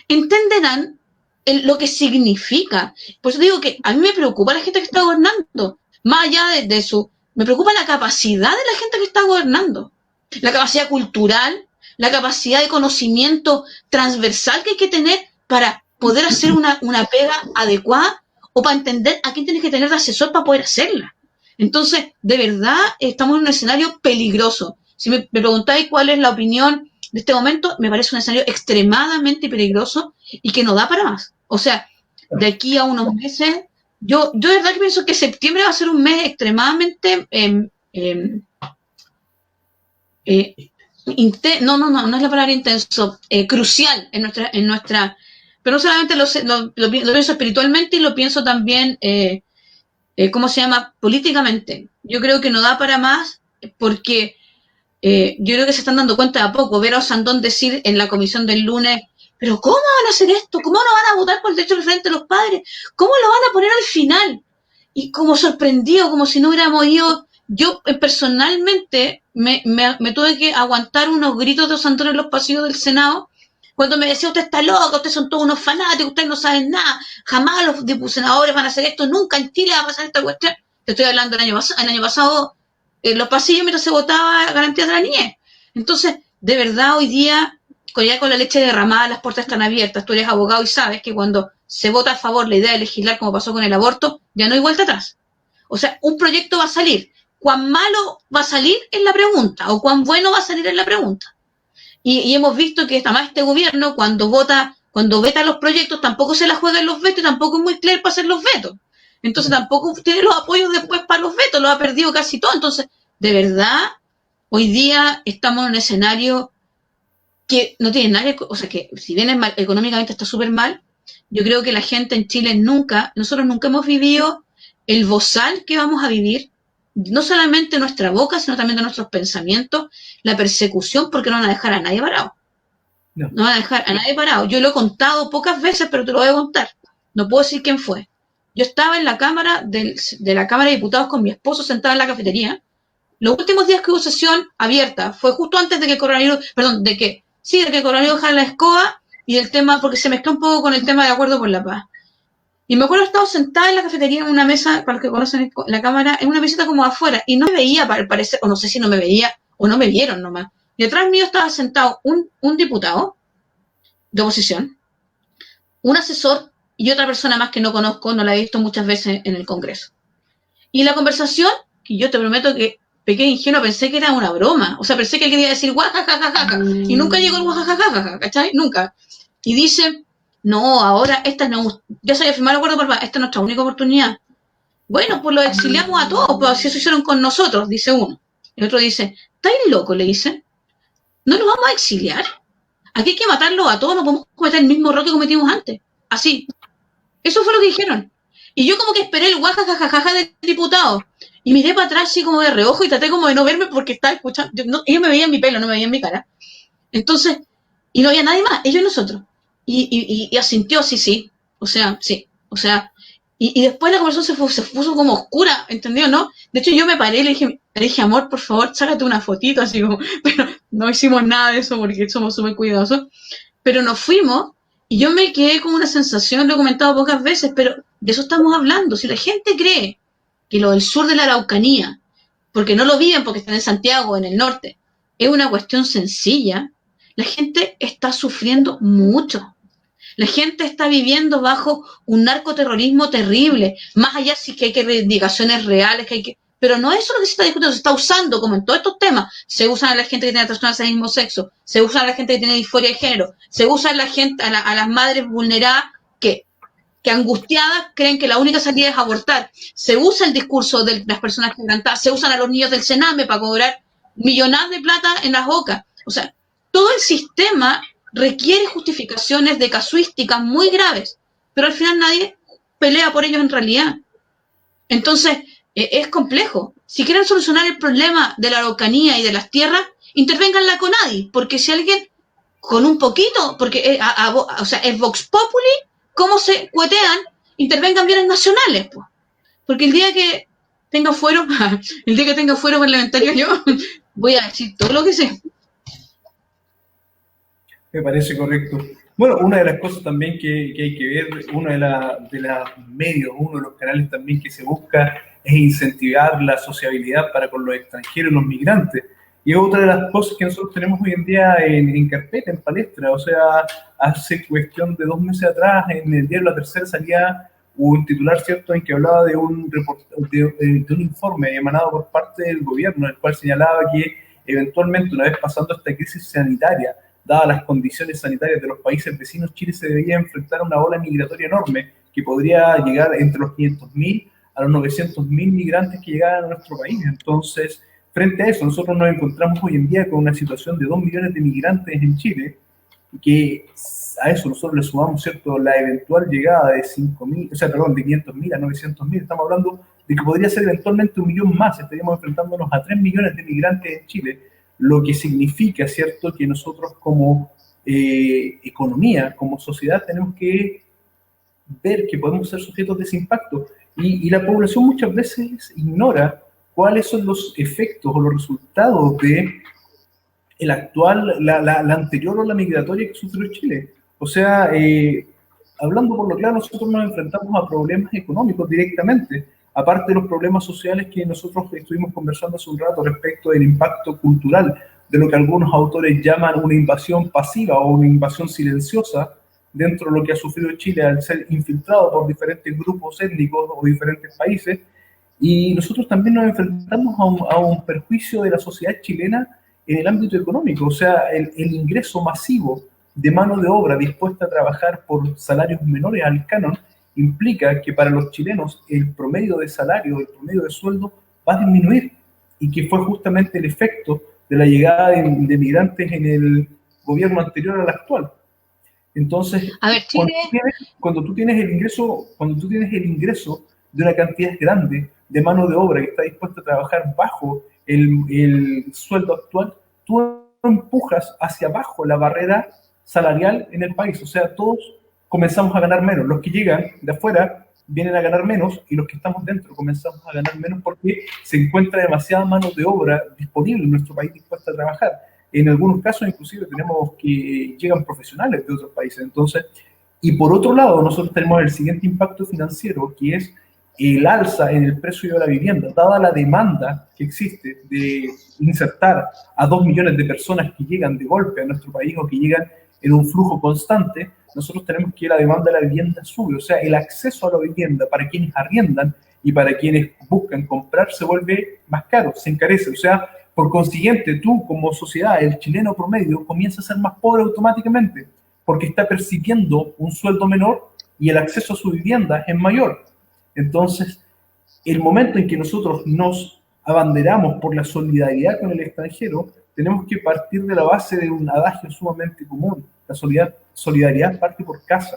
C: ¿Entenderán lo que significa? Por eso digo que a mí me preocupa la gente que está gobernando, más allá de su... Me preocupa la capacidad de la gente que está gobernando, la capacidad cultural, la capacidad de conocimiento transversal que hay que tener para poder hacer una pega adecuada o para entender a quién tienes que tener de asesor para poder hacerla. Entonces, de verdad, estamos en un escenario peligroso. Si me preguntáis cuál es la opinión de este momento, me parece un escenario extremadamente peligroso y que no da para más. O sea, de aquí a unos meses, yo de verdad que pienso que septiembre va a ser un mes extremadamente... no es la palabra intenso, crucial en nuestra, pero no solamente lo pienso espiritualmente y lo pienso también, ¿cómo se llama? Políticamente. Yo creo que no da para más porque yo creo que se están dando cuenta de a poco. Ver a Osandón decir en la comisión del lunes, pero ¿cómo van a hacer esto? ¿Cómo no van a votar por el derecho preferente de los padres? ¿Cómo lo van a poner al final? Y como sorprendido, como si no hubiéramos ido. Yo personalmente me tuve que aguantar unos gritos de Osandón en los pasillos del Senado cuando me decía, usted está loco, ustedes son todos unos fanáticos, ustedes no saben nada, jamás los senadores van a hacer esto, nunca en Chile va a pasar esta cuestión. Te estoy hablando el año pasado en los pasillos mientras se votaba garantías de la niñez. Entonces, de verdad, hoy día, ya con la leche derramada, las puertas están abiertas. Tú eres abogado y sabes que cuando se vota a favor la idea de legislar como pasó con el aborto, ya no hay vuelta atrás. O sea, un proyecto va a salir. ¿Cuán malo va a salir? Es la pregunta. ¿O cuán bueno va a salir? Es la pregunta. Y hemos visto que además este gobierno, cuando veta los proyectos, tampoco se la juega en los vetos y tampoco es muy claro para hacer los vetos. Entonces tampoco tiene los apoyos después para los vetos, los ha perdido casi todo. Entonces, de verdad, hoy día estamos en un escenario que no tiene nada que... O sea, que si bien es mal, económicamente está súper mal, yo creo que la gente en Chile nosotros nunca hemos vivido el bozal que vamos a vivir, no solamente en nuestra boca, sino también de nuestros pensamientos, la persecución, porque no van a dejar a nadie parado. No van a dejar a nadie parado. Yo lo he contado pocas veces, pero te lo voy a contar. No puedo decir quién fue. Yo estaba en la Cámara de la Cámara de Diputados con mi esposo sentado en la cafetería. Los últimos días que hubo sesión abierta fue justo antes de que el coronavirus dejara la escoba y el tema, porque se mezcló un poco con el tema de acuerdo por la paz. Y me acuerdo estaba sentada en la cafetería en una mesa, para los que conocen la Cámara, en una mesita como afuera, y no me veía, al parecer, o no sé si no me veía, o no me vieron nomás. Y detrás mío estaba sentado un diputado de oposición, un asesor y otra persona más que no conozco, no la he visto muchas veces en el Congreso. Y la conversación, que yo te prometo que pequé ingenuo, pensé que era una broma. O sea, pensé que él quería decir guajajajaja. Y nunca llegó el guajajajaja, ¿cachai? Nunca. Y dice, no, ahora esta no, ya se había firmado el acuerdo, papá, esta es nuestra única oportunidad. Bueno, pues los exiliamos a todos, pues así se hicieron con nosotros, dice uno. El otro dice, ¿estáis loco? Le dice, ¿no nos vamos a exiliar? Aquí hay que matarlos a todos, no podemos cometer el mismo error que cometimos antes. Así. Eso fue lo que dijeron. Y yo como que esperé el guajajajaja del diputado. Y miré para atrás así como de reojo y traté como de no verme porque estaba escuchando. Ellos me veían mi pelo, no me veían mi cara. Entonces, y no había nadie más, ellos y nosotros. Y asintió, sí. O sea, sí. O sea, y después la conversación se puso como oscura, ¿entendió? ¿No? De hecho, yo me paré y le dije, amor, por favor, sácate una fotito, así como, pero no hicimos nada de eso porque somos súper cuidadosos. Pero nos fuimos y yo me quedé con una sensación, lo he comentado pocas veces, pero de eso estamos hablando. Si la gente cree que lo del sur de la Araucanía, porque no lo viven porque están en Santiago, en el norte, es una cuestión sencilla, la gente está sufriendo mucho. La gente está viviendo bajo un narcoterrorismo terrible, más allá sí que hay que reivindicaciones reales, que hay que... Pero no es eso lo que se está discutiendo, se está usando, como en todos estos temas, se usan a la gente que tiene trastornos del mismo sexo, se usa a la gente que tiene disforia de género, se usa a la gente, a las madres vulneradas que angustiadas creen que la única salida es abortar, se usa el discurso de las personas quebrantadas, se usan a los niños del Sename para cobrar millonadas de plata en las bocas. O sea, todo el sistema requiere justificaciones de casuísticas muy graves, pero al final nadie pelea por ellos en realidad. Entonces, es complejo. Si quieren solucionar el problema de la Araucanía y de las tierras, intervénganla con nadie, porque si alguien con un poquito, porque o sea, es Vox Populi, cómo se cuetean, intervengan bienes nacionales, pues. Porque el día que tenga fuero parlamentario yo voy a decir todo lo que sé.
B: Me parece correcto. Bueno, una de las cosas también que hay que ver, uno de los medios, uno de los canales también que se busca es incentivar la sociabilidad para con los extranjeros y los migrantes. Y otra de las cosas que nosotros tenemos hoy en día en carpeta, en palestra, o sea, hace cuestión de 2 meses atrás, en el diario La Tercera salía un titular, ¿cierto?, en que hablaba de un informe emanado por parte del gobierno, en el cual señalaba que eventualmente, una vez pasando esta crisis sanitaria, dadas las condiciones sanitarias de los países vecinos, Chile se debería enfrentar a una ola migratoria enorme que podría llegar entre los 500.000 a los 900.000 migrantes que llegaran a nuestro país. Entonces, frente a eso, nosotros nos encontramos hoy en día con una situación de 2 millones de migrantes en Chile, que a eso nosotros le sumamos, ¿cierto?, la eventual llegada de 5.000, o sea, perdón, de 500.000 a 900.000. Estamos hablando de que podría ser eventualmente 1 millón más. Estaríamos enfrentándonos a 3 millones de migrantes en Chile, lo que significa, ¿cierto?, que nosotros como economía, como sociedad, tenemos que ver que podemos ser sujetos de ese impacto. Y la población muchas veces ignora cuáles son los efectos o los resultados de la anterior ola migratoria que sufrió Chile. O sea, hablando por lo claro, nosotros nos enfrentamos a problemas económicos directamente, aparte de los problemas sociales que nosotros estuvimos conversando hace un rato respecto del impacto cultural, de lo que algunos autores llaman una invasión pasiva o una invasión silenciosa dentro de lo que ha sufrido Chile al ser infiltrado por diferentes grupos étnicos o diferentes países. Y nosotros también nos enfrentamos a un perjuicio de la sociedad chilena en el ámbito económico. O sea, el ingreso masivo de mano de obra dispuesta a trabajar por salarios menores al canon implica que para los chilenos el promedio de salario, el promedio de sueldo va a disminuir, y que fue justamente el efecto de la llegada de migrantes en el gobierno anterior al actual. Entonces,
C: a ver, Chile...
B: cuando tú tienes el ingreso de una cantidad grande de mano de obra que está dispuesta a trabajar bajo el sueldo actual, tú empujas hacia abajo la barrera salarial en el país. O sea, todos comenzamos a ganar menos. Los que llegan de afuera vienen a ganar menos, y los que estamos dentro comenzamos a ganar menos porque se encuentra demasiada mano de obra disponible en nuestro país dispuesta a trabajar. En algunos casos, inclusive, tenemos que llegan profesionales de otros países. Entonces, y por otro lado, nosotros tenemos el siguiente impacto financiero, que es el alza en el precio de la vivienda, dada la demanda que existe de insertar a 2 millones de personas que llegan de golpe a nuestro país o que llegan en un flujo constante, nosotros tenemos que la demanda de la vivienda sube, o sea, el acceso a la vivienda para quienes arriendan y para quienes buscan comprar se vuelve más caro, se encarece, o sea, por consiguiente, tú como sociedad, el chileno promedio, comienza a ser más pobre automáticamente, porque está percibiendo un sueldo menor y el acceso a su vivienda es mayor. Entonces, el momento en que nosotros nos abanderamos por la solidaridad con el extranjero, tenemos que partir de la base de un adagio sumamente común. La solidaridad parte por casa.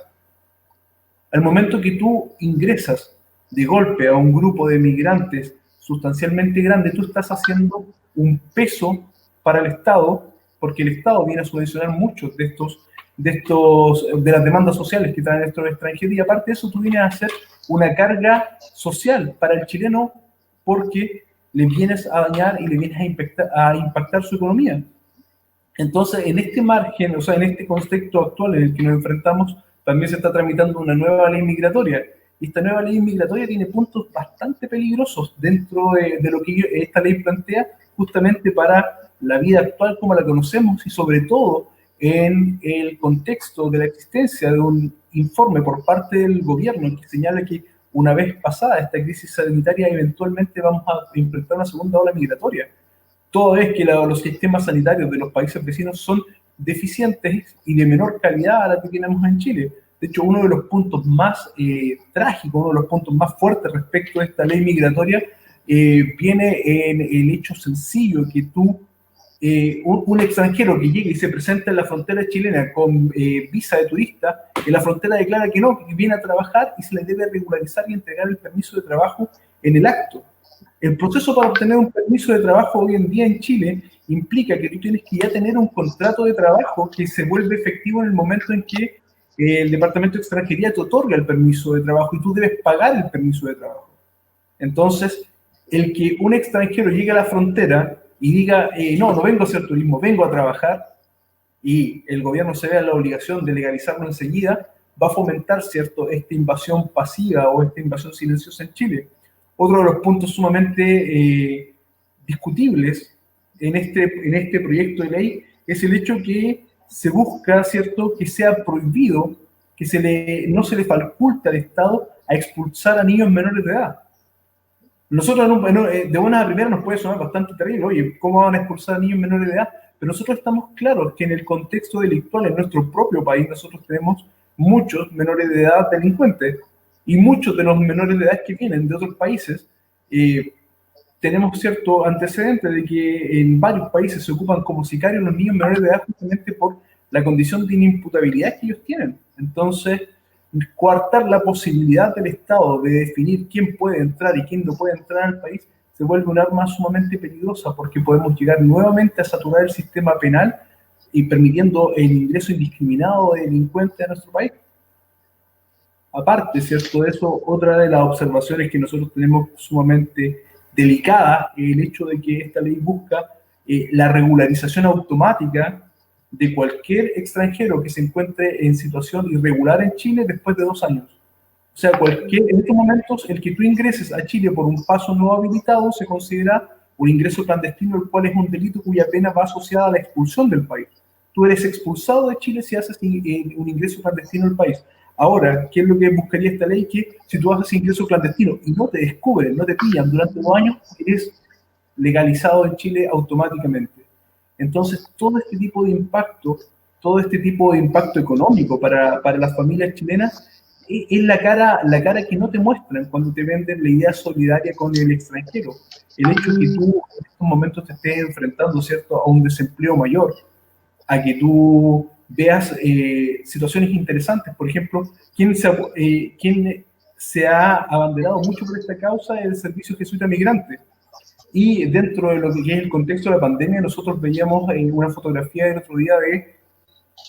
B: Al momento que tú ingresas de golpe a un grupo de migrantes sustancialmente grande, tú estás haciendo un peso para el Estado, porque el Estado viene a subvencionar muchos de las demandas sociales que traen estos extranjeros, y aparte de eso tú vienes a hacer una carga social para el chileno porque le vienes a dañar y le vienes a impactar su economía. Entonces, en este margen, o sea, en este contexto actual en el que nos enfrentamos, también se está tramitando una nueva ley migratoria. Y esta nueva ley migratoria tiene puntos bastante peligrosos dentro de lo que esta ley plantea, justamente para la vida actual como la conocemos y sobre todo en el contexto de la existencia de un informe por parte del gobierno que señala que una vez pasada esta crisis sanitaria eventualmente vamos a enfrentar una segunda ola migratoria. Toda vez que los sistemas sanitarios de los países vecinos son deficientes y de menor calidad a la que tenemos en Chile. De hecho, uno de los puntos más trágicos, uno de los puntos más fuertes respecto a esta ley migratoria viene en el hecho sencillo que un extranjero que llegue y se presenta en la frontera chilena con visa de turista, en la frontera declara que no, que viene a trabajar y se le debe regularizar y entregar el permiso de trabajo en el acto. El proceso para obtener un permiso de trabajo hoy en día en Chile implica que tú tienes que ya tener un contrato de trabajo que se vuelve efectivo en el momento en que el Departamento de Extranjería te otorga el permiso de trabajo y tú debes pagar el permiso de trabajo. Entonces, el que un extranjero llegue a la frontera y diga, no vengo a hacer turismo, vengo a trabajar, y el gobierno se vea la obligación de legalizarlo enseguida, va a fomentar, ¿cierto?, esta invasión pasiva o esta invasión silenciosa en Chile. Otro de los puntos sumamente discutibles en este proyecto de ley es el hecho que se busca, ¿cierto?, que sea prohibido, que no se le faculte al Estado a expulsar a niños menores de edad. Nosotros, de buena a primera, nos puede sonar bastante terrible, oye, ¿cómo van a expulsar a niños menores de edad? Pero nosotros estamos claros que en el contexto delictual, en nuestro propio país, nosotros tenemos muchos menores de edad delincuentes, y muchos de los menores de edad que vienen de otros países, tenemos cierto antecedente de que en varios países se ocupan como sicarios los niños menores de edad justamente por la condición de inimputabilidad que ellos tienen. Entonces, coartar la posibilidad del Estado de definir quién puede entrar y quién no puede entrar al país se vuelve un arma sumamente peligrosa, porque podemos llegar nuevamente a saturar el sistema penal y permitiendo el ingreso indiscriminado de delincuentes a nuestro país. Aparte, ¿cierto?, de eso, otra de las observaciones que nosotros tenemos sumamente delicada es el hecho de que esta ley busca la regularización automática de cualquier extranjero que se encuentre en situación irregular en Chile después de 2 años. O sea, en estos momentos, el que tú ingreses a Chile por un paso no habilitado se considera un ingreso clandestino, el cual es un delito cuya pena va asociada a la expulsión del país. Tú eres expulsado de Chile si haces un ingreso clandestino al país. Ahora, ¿qué es lo que buscaría esta ley? Que si tú haces ingreso clandestino y no te descubren, no te pillan durante 2 años, eres legalizado en Chile automáticamente. Entonces, todo este tipo de impacto económico para las familias chilenas es la cara que no te muestran cuando te venden la idea solidaria con el extranjero. El hecho de que tú en estos momentos te estés enfrentando, ¿cierto?, a un desempleo mayor, a que tú veas situaciones interesantes. Por ejemplo, ¿quién se ha abanderado mucho por esta causa? El Servicio Jesuita Migrante. Y dentro de lo que es el contexto de la pandemia, nosotros veíamos una fotografía el otro día de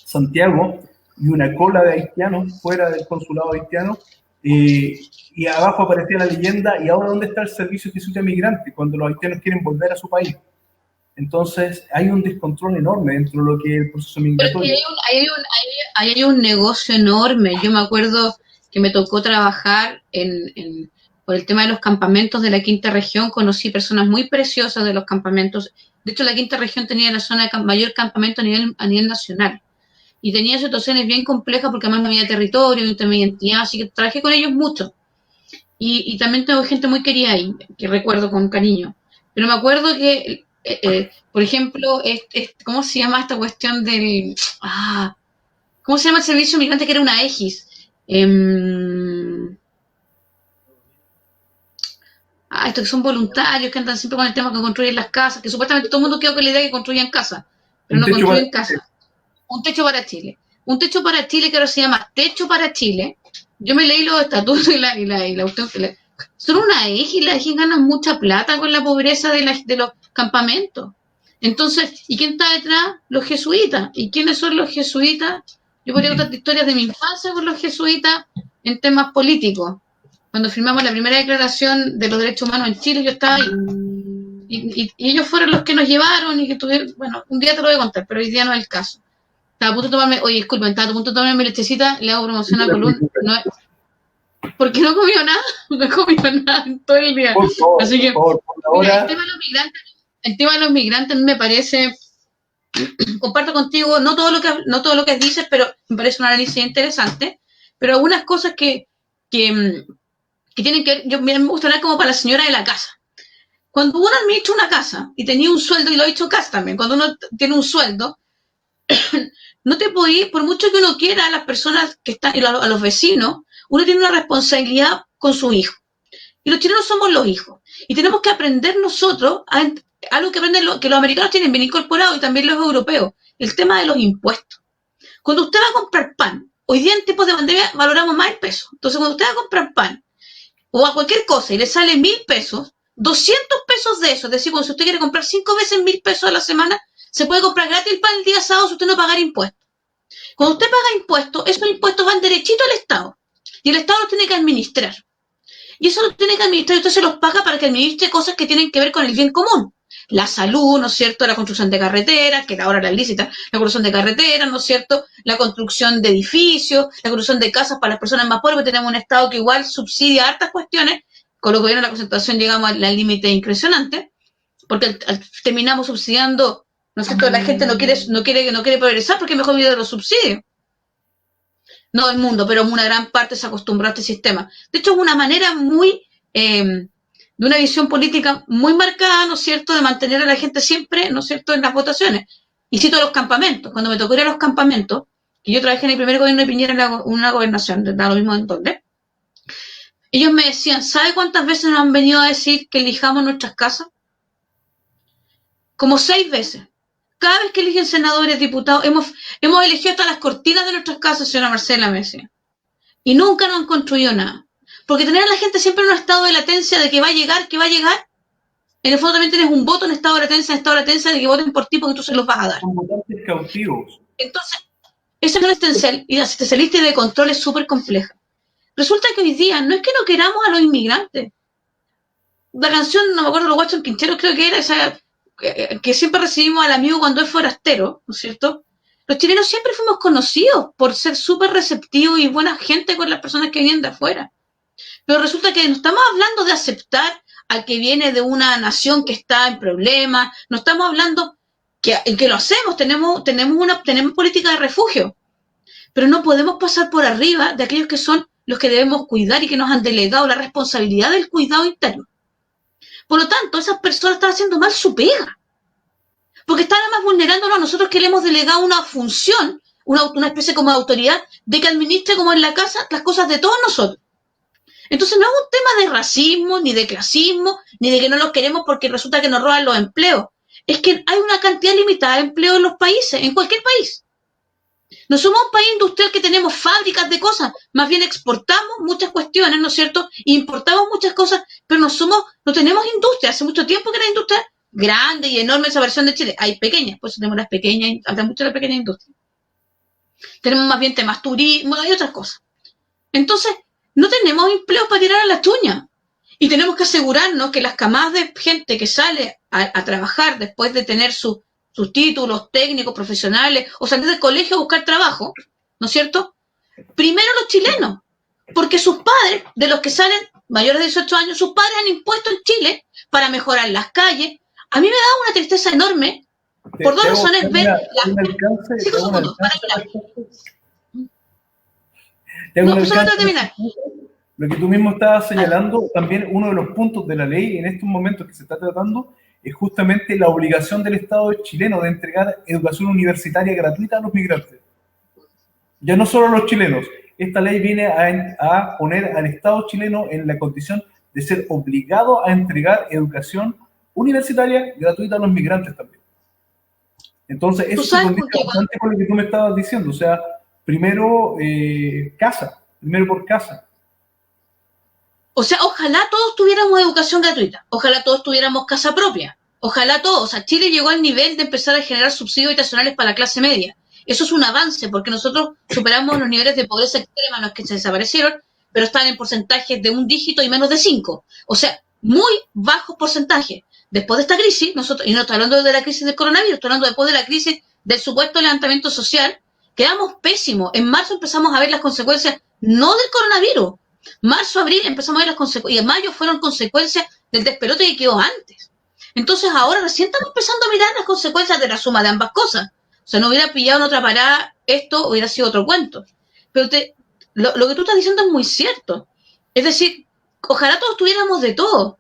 B: Santiago y una cola de haitianos fuera del consulado haitiano, y abajo aparecía la leyenda, ¿y ahora dónde está el Servicio Jesuita Migrante? Cuando los haitianos quieren volver a su país. Entonces, hay un descontrol enorme dentro de lo que es el proceso migratorio.
C: Hay un negocio enorme. Yo me acuerdo que me tocó trabajar por el tema de los campamentos de la Quinta Región. Conocí personas muy preciosas de los campamentos. De hecho, la Quinta Región tenía la zona de mayor campamento a nivel nacional. y tenía situaciones bien complejas porque además no había territorio, no tenía identidad, así que trabajé con ellos mucho. Y también tengo gente muy querida ahí, que recuerdo con cariño. Pero me acuerdo que, por ejemplo, ¿cómo se llama esta cuestión del... ¿cómo se llama el servicio migrante que era una EGIS? Estos que son voluntarios, que andan siempre con el tema que construyen las casas, que supuestamente todo el mundo quedó con la idea de que construyan casas, pero no construyen casas. Un techo para Chile. Un techo para Chile que ahora se llama Techo para Chile. Yo me leí los estatutos y la son una EGI, la EGI ganan mucha plata con la pobreza de los campamentos. Entonces, ¿y quién está detrás? Los jesuitas. ¿Y quiénes son los jesuitas? Yo podría contar historias de mi infancia con los jesuitas en temas políticos. Cuando firmamos la primera declaración de los derechos humanos en Chile, yo estaba ahí. Y ellos fueron los que nos llevaron y que tuvieron, bueno, un día te lo voy a contar, pero hoy día no es el caso. Estaba a punto de tomarme, oye, disculpen, estaba a punto de tomarme mi lechecita, le hago promoción a Colún, no, porque no comió nada, no comió nada en todo el día. Así que, mira, el tema de los migrantes a mí me parece, comparto contigo, no todo lo que dices, pero me parece un análisis interesante, pero algunas cosas que tienen que ver, me gusta hablar como para la señora de la casa. Cuando uno administra una casa y tenía un sueldo, y lo he dicho acá también, cuando uno tiene un sueldo, no te podís, por mucho que uno quiera a las personas que están, a los vecinos, uno tiene una responsabilidad con su hijo. Y los chilenos somos los hijos. Y tenemos que aprender nosotros algo que aprenden que los americanos tienen bien incorporado y también los europeos, el tema de los impuestos. Cuando usted va a comprar pan, hoy día en tiempos de pandemia valoramos más el peso. Entonces, cuando usted va a comprar pan o a cualquier cosa y le sale 1.000 pesos, 200 pesos de eso, es decir, si usted quiere comprar 5 veces 1.000 pesos a la semana, se puede comprar gratis el pan el día sábado si usted no pagar impuestos. Cuando usted paga impuestos, esos impuestos van derechito al Estado. Y el Estado los tiene que administrar. Y eso lo tiene que administrar y usted se los paga para que administre cosas que tienen que ver con el bien común. La salud, ¿no es cierto? La construcción de carreteras, que ahora la lícita, la construcción de carreteras, ¿no es cierto? La construcción de edificios, la construcción de casas para las personas más pobres, porque tenemos un Estado que igual subsidia hartas cuestiones. Con lo que viene la concentración llegamos al límite impresionante, porque terminamos subsidiando, ¿no es cierto? La gente no quiere progresar porque es mejor vivir de los subsidios. No el mundo, pero una gran parte se acostumbró a este sistema. De hecho, es una manera muy, de una visión política muy marcada, ¿no es cierto?, de mantener a la gente siempre, ¿no es cierto?, en las votaciones. Y cito los campamentos. Cuando me tocó ir a los campamentos, que yo trabajé en el primer gobierno de Piñera en una gobernación, da lo mismo en donde, ellos me decían, ¿sabe cuántas veces nos han venido a decir que elijamos nuestras casas? Como 6 veces. Cada vez que eligen senadores, diputados, hemos elegido hasta las cortinas de nuestras casas, señora Marcela, me decía. Y nunca nos han construido nada. Porque tener a la gente siempre en un estado de latencia de que va a llegar, en el fondo también tienes un voto en estado de latencia de que voten por ti porque tú se los vas a dar.
B: Son votantes cautivos.
C: Entonces, esa no es y la asistencialista de control es súper compleja. Resulta que hoy día no es que no queramos a los inmigrantes. La canción, no me acuerdo, los Guachos Quincheros, creo que era esa, que siempre recibimos al amigo cuando es forastero, ¿no es cierto? Los chilenos siempre fuimos conocidos por ser súper receptivos y buena gente con las personas que vienen de afuera. Pero resulta que no estamos hablando de aceptar al que viene de una nación que está en problemas, no estamos hablando que lo hacemos, tenemos política de refugio, pero no podemos pasar por arriba de aquellos que son los que debemos cuidar y que nos han delegado la responsabilidad del cuidado interno. Por lo tanto, esas personas están haciendo mal su pega, porque están además vulnerándonos a nosotros que le hemos delegado una función, una especie como de autoridad de que administre como en la casa las cosas de todos nosotros. Entonces no es un tema de racismo, ni de clasismo, ni de que no los queremos porque resulta que nos roban los empleos. Es que hay una cantidad limitada de empleo en los países, en cualquier país. No somos un país industrial que tenemos fábricas de cosas, más bien exportamos muchas cuestiones, ¿no es cierto? Importamos muchas cosas, pero no tenemos industria. Hace mucho tiempo que la industria grande y enorme, esa versión de Chile, hay pequeñas, pues tenemos las pequeñas, habla mucho de la pequeña industria. Tenemos más bien temas turismo, hay otras cosas. Entonces, no tenemos empleos para tirar a la chuña. Y tenemos que asegurarnos que las camadas de gente que sale a trabajar después de tener sus títulos técnicos, profesionales, o salir del colegio a buscar trabajo, ¿no es cierto? Primero los chilenos, porque sus padres, de los que salen mayores de 18 años, sus padres han impuesto en Chile para mejorar las calles. A mí me da una tristeza enorme Por dos razones, ver la...
B: un alcance,
C: Sí,
B: un
C: segundos, para
B: terminar.
C: No, solamente terminar.
B: Lo que tú mismo estabas señalando, también uno de los puntos de la ley en estos momentos que se está tratando es justamente la obligación del Estado chileno de entregar educación universitaria gratuita a los migrantes. Ya no solo a los chilenos. Esta ley viene a poner al Estado chileno en la condición de ser obligado a entregar educación universitaria gratuita a los migrantes también. Entonces, eso se condice bastante con lo que tú me estabas diciendo. O sea, primero primero por casa.
C: O sea, ojalá todos tuviéramos educación gratuita, ojalá todos tuviéramos casa propia, ojalá todos. O sea, Chile llegó al nivel de empezar a generar subsidios habitacionales para la clase media. Eso es un avance, porque nosotros superamos los niveles de pobreza extrema, no es que se desaparecieron, pero están en porcentajes de 1 dígito y menos de 5. O sea, muy bajos porcentajes. Después de esta crisis, nosotros, y no estoy hablando de la crisis del coronavirus, estoy hablando después de la crisis del supuesto levantamiento social, quedamos pésimos. En marzo empezamos a ver las consecuencias, no del coronavirus. Marzo, abril empezamos a ver las consecuencias, y en mayo fueron consecuencias del despelote que quedó antes. Entonces ahora recién estamos empezando a mirar las consecuencias de la suma de ambas cosas. O sea, no hubiera pillado en otra parada, esto hubiera sido otro cuento. Pero lo que tú estás diciendo es muy cierto. Es decir, ojalá todos tuviéramos de todo.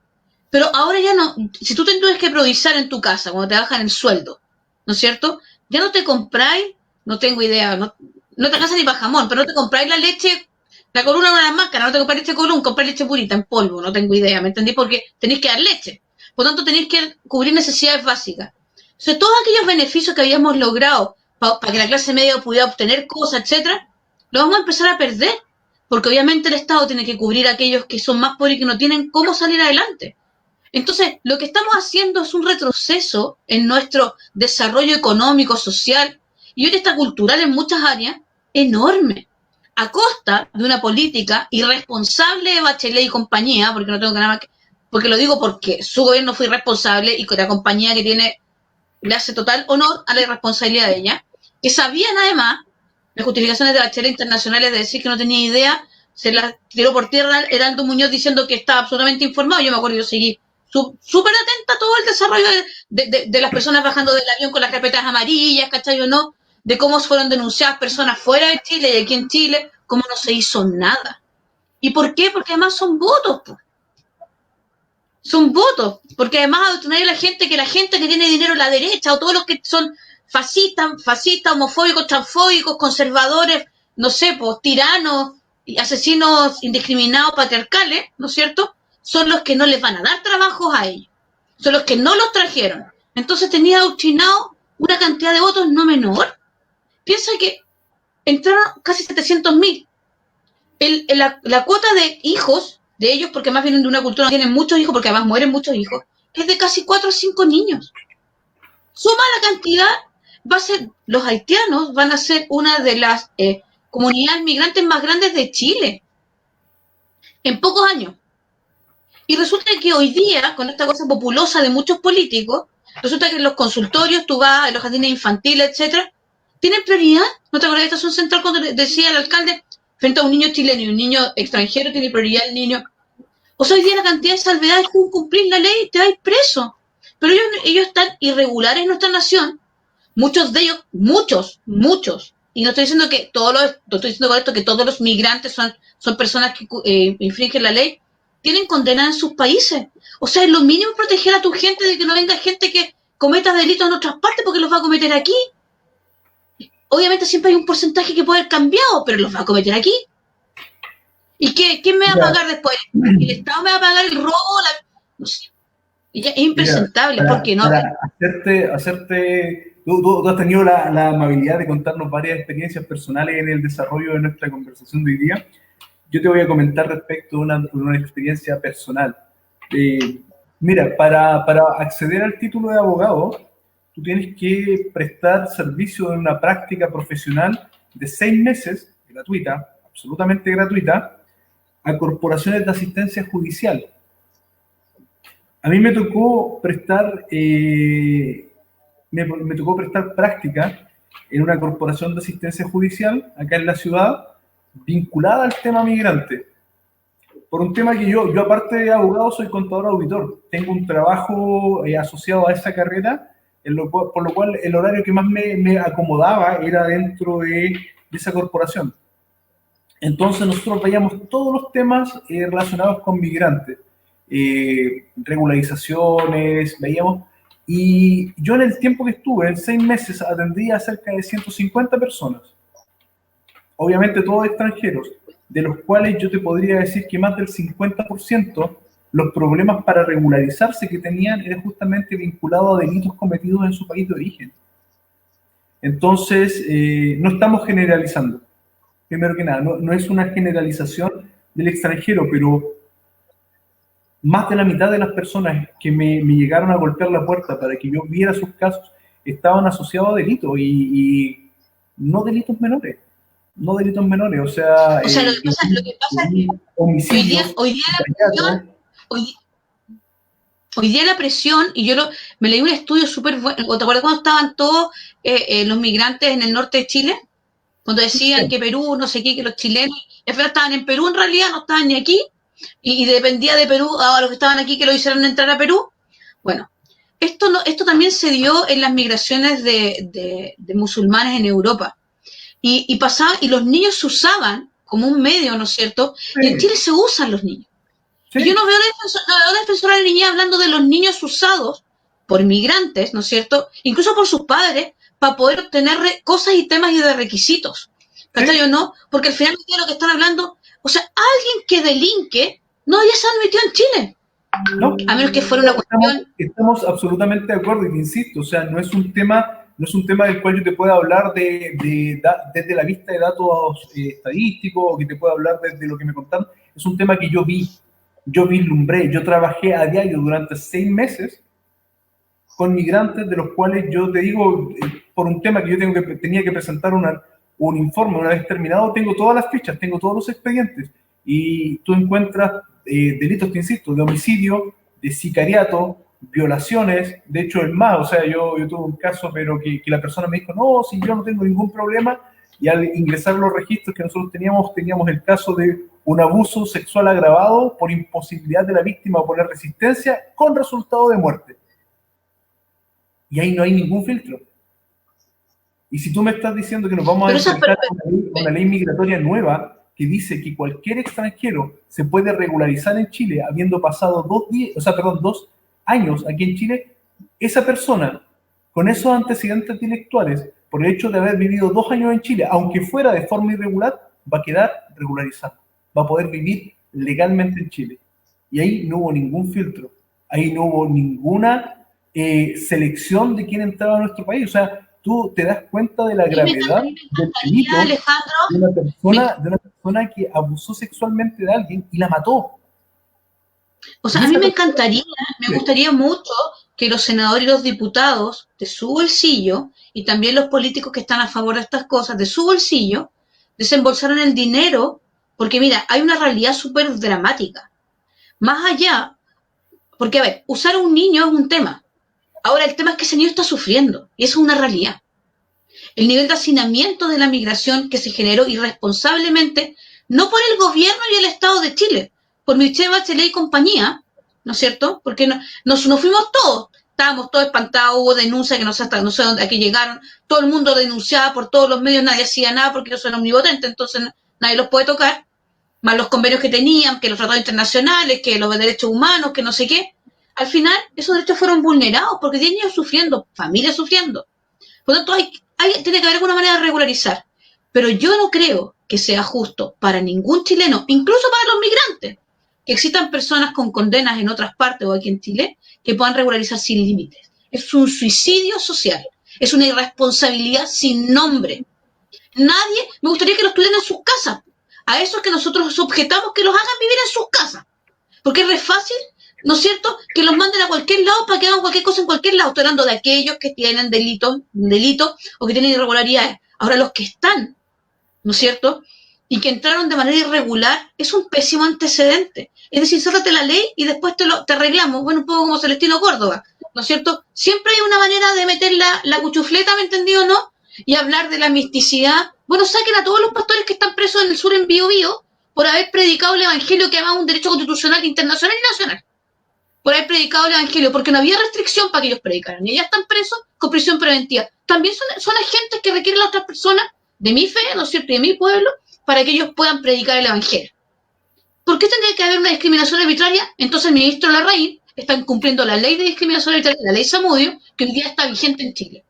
C: Pero ahora ya no, si tú tienes que improvisar en tu casa cuando te bajan el sueldo, ¿no es cierto? Ya no te compráis, no tengo idea, no te alcanza ni para jamón, pero no te compráis la leche, la Coluna no la marca, no te compráis leche Colún, compráis leche purita en polvo, no tengo idea, ¿me entendí? Porque tenéis que dar leche. Por tanto, tenéis que cubrir necesidades básicas. O sea, todos aquellos beneficios que habíamos logrado para que la clase media pudiera obtener cosas, etcétera, los vamos a empezar a perder. Porque obviamente el Estado tiene que cubrir a aquellos que son más pobres y que no tienen cómo salir adelante. Entonces, lo que estamos haciendo es un retroceso en nuestro desarrollo económico, social y hoy está cultural en muchas áreas, enorme, a costa de una política irresponsable de Bachelet y compañía, porque no tengo que nada más que, porque lo digo porque su gobierno fue irresponsable y con la compañía que tiene le hace total honor a la irresponsabilidad de ella, que sabían además las justificaciones de Bachelet internacionales de decir que no tenía idea, se las tiró por tierra Heraldo Muñoz diciendo que estaba absolutamente informado. Yo me acuerdo, yo seguí súper atenta a todo el desarrollo de las personas bajando del avión con las carpetas amarillas, ¿cachai o no? De cómo fueron denunciadas personas fuera de Chile y aquí en Chile, cómo no se hizo nada. ¿Y por qué? Porque además son votos, pues. Son votos, porque además adoctrinar a la gente que tiene dinero en la derecha o todos los que son fascistas, homofóbicos, transfóbicos, conservadores, no sé, pues tiranos, asesinos indiscriminados, patriarcales, ¿no es cierto? Son los que no les van a dar trabajos a ellos, son los que no los trajeron. Entonces tenía adoctrinado una cantidad de votos no menor. Piensa que entraron casi 700.000. La cuota de hijos de ellos, porque más vienen de una cultura, no tienen muchos hijos, porque además mueren muchos hijos, es de casi 4 o 5 niños. Suma la cantidad, los haitianos van a ser una de las comunidades migrantes más grandes de Chile, en pocos años. Y resulta que hoy día, con esta cosa populosa de muchos políticos, resulta que en los consultorios, tú vas, en los jardines infantiles, etcétera, tienen prioridad. ¿No te acuerdas de estación central cuando decía el alcalde, frente a un niño chileno y un niño extranjero tiene prioridad el niño? O sea, hoy día la cantidad de salvedades que cumplir la ley te vais preso. Pero ellos están irregulares en nuestra nación. Muchos de ellos, muchos. Y no estoy diciendo que no estoy diciendo con esto que todos los migrantes son personas que infringen la ley, tienen condena en sus países. O sea, es lo mínimo proteger a tu gente de que no venga gente que cometa delitos en otras partes porque los va a cometer aquí. Obviamente siempre hay un porcentaje que puede haber cambiado, pero los va a cometer aquí. ¿Y quién me va a pagar después? ¿El Estado me va a pagar el robo? No sé. Y ya es impresentable, porque no.
B: Para tú has tenido la amabilidad de contarnos varias experiencias personales en el desarrollo de nuestra conversación de hoy día. Yo te voy a comentar respecto a una experiencia personal. Mira, para acceder al título de abogado, tú tienes que prestar servicio en una práctica profesional de 6 meses, gratuita, absolutamente gratuita, a corporaciones de asistencia judicial. A mí me tocó prestar práctica en una corporación de asistencia judicial acá en la ciudad, vinculada al tema migrante. Por un tema que yo aparte de abogado, soy contador auditor. Tengo un trabajo asociado a esa carrera por lo cual el horario que más me acomodaba era dentro de esa corporación. Entonces nosotros veíamos todos los temas relacionados con migrantes, regularizaciones, veíamos, y yo en el tiempo que estuve, en 6 meses, atendía a cerca de 150 personas, obviamente todos extranjeros, de los cuales yo te podría decir que más del 50% los problemas para regularizarse que tenían era justamente vinculado a delitos cometidos en su país de origen. Entonces, no estamos generalizando. Primero que nada, no es una generalización del extranjero, pero más de la mitad de las personas que me llegaron a golpear la puerta para que yo viera sus casos estaban asociados a delitos y no delitos menores. No delitos menores, o sea,
C: lo que pasa es que
B: homicidios,
C: hoy día la presión, y me leí un estudio súper bueno. ¿Te acuerdas cuando estaban todos los migrantes en el norte de Chile? Cuando decían que Perú, no sé qué, que los chilenos, al final estaban en Perú en realidad, no estaban ni aquí, y dependía de Perú, a los que estaban aquí que lo hicieron entrar a Perú. Bueno, esto también se dio en las migraciones de musulmanes en Europa. Y pasaban, y los niños se usaban como un medio, ¿no es cierto? Sí. Y en Chile se usan los niños. Sí. Y yo no veo una defensora de la niñez hablando de los niños usados por migrantes, ¿no es cierto? Incluso por sus padres, para poder obtener cosas y temas y de requisitos. ¿Cachai o no? Porque al final de lo que están hablando, o sea, alguien que delinque no ya se admitió en Chile.
B: No,
C: a menos que fuera una cuestión.
B: Estamos absolutamente de acuerdo, y te insisto, o sea, no es un tema del cual yo te pueda hablar desde la vista de datos estadísticos, o que te pueda hablar desde lo que me contaron. Es un tema que yo vislumbré, yo trabajé a diario durante 6 meses con migrantes, de los cuales yo te digo, por un tema que yo tenía que presentar un informe una vez terminado, tengo todas las fichas, tengo todos los expedientes, y tú encuentras delitos, te insisto, de homicidio, de sicariato, violaciones, de hecho el más, o sea, yo tuve un caso, pero que la persona me dijo, no, si yo no tengo ningún problema, y al ingresar los registros que nosotros teníamos el caso de un abuso sexual agravado por imposibilidad de la víctima a poner resistencia con resultado de muerte. Y ahí no hay ningún filtro. Y si tú me estás diciendo que nos vamos a enfrentar a una ley migratoria nueva que dice que cualquier extranjero se puede regularizar en Chile habiendo pasado 2 años aquí en Chile, esa persona con esos antecedentes intelectuales, por el hecho de haber vivido 2 años en Chile, aunque fuera de forma irregular, va a quedar regularizado, va a poder vivir legalmente en Chile. Y ahí no hubo ningún filtro, ahí no hubo ninguna selección de quién entraba a nuestro país. O sea, tú te das cuenta de la gravedad del delito de una persona que abusó sexualmente de alguien y la mató.
C: O sea, a mí me gustaría mucho que los senadores y los diputados de su bolsillo, y también los políticos que están a favor de estas cosas, de su bolsillo, desembolsaran el dinero, porque mira, hay una realidad súper dramática. Más allá, porque a ver, usar a un niño es un tema. Ahora el tema es que ese niño está sufriendo, y eso es una realidad. El nivel de hacinamiento de la migración que se generó irresponsablemente, no por el gobierno y el Estado de Chile, por Michelle Bachelet y compañía, ¿no es cierto? Porque nos fuimos todos, estábamos todos espantados, hubo denuncias que no sé dónde, a qué llegaron, todo el mundo denunciaba por todos los medios, nadie hacía nada porque ellos son omnipotentes, entonces nadie los puede tocar, más los convenios que tenían, que los tratados internacionales, que los derechos humanos, que no sé qué. Al final, esos derechos fueron vulnerados porque hay niños sufriendo, familias sufriendo. Por lo tanto, tiene que haber alguna manera de regularizar. Pero yo no creo que sea justo para ningún chileno, incluso para los migrantes, que existan personas con condenas en otras partes o aquí en Chile, que puedan regularizar sin límites. Es un suicidio social. Es una irresponsabilidad sin nombre. Me gustaría que los tuvieran en sus casas. A esos que nosotros objetamos que los hagan vivir en sus casas. Porque es re fácil, ¿no es cierto?, que los manden a cualquier lado para que hagan cualquier cosa en cualquier lado. Estoy hablando de aquellos que tienen delitos o que tienen irregularidades. Ahora, los que están, ¿no es cierto?, y que entraron de manera irregular, es un pésimo antecedente. Es decir, sáltate la ley y después te arreglamos. Bueno, un poco como Celestino Córdoba, ¿no es cierto? Siempre hay una manera de meter la cuchufleta, ¿me entendido o no? Y hablar de la misticidad. Bueno, saquen a todos los pastores que están presos en el sur en Biobío por haber predicado el evangelio, que además es un derecho constitucional internacional y nacional. por haber predicado el evangelio, porque no había restricción para que ellos predicaran. Y ya están presos con prisión preventiva. También son agentes que requieren las otras personas de mi fe, ¿no es cierto?, y de mi pueblo, para que ellos puedan predicar el evangelio. ¿Por qué tendría que haber una discriminación arbitraria? Entonces el ministro Larraín está incumpliendo la ley de discriminación arbitraria, la ley Zamudio, que hoy día está vigente en Chile.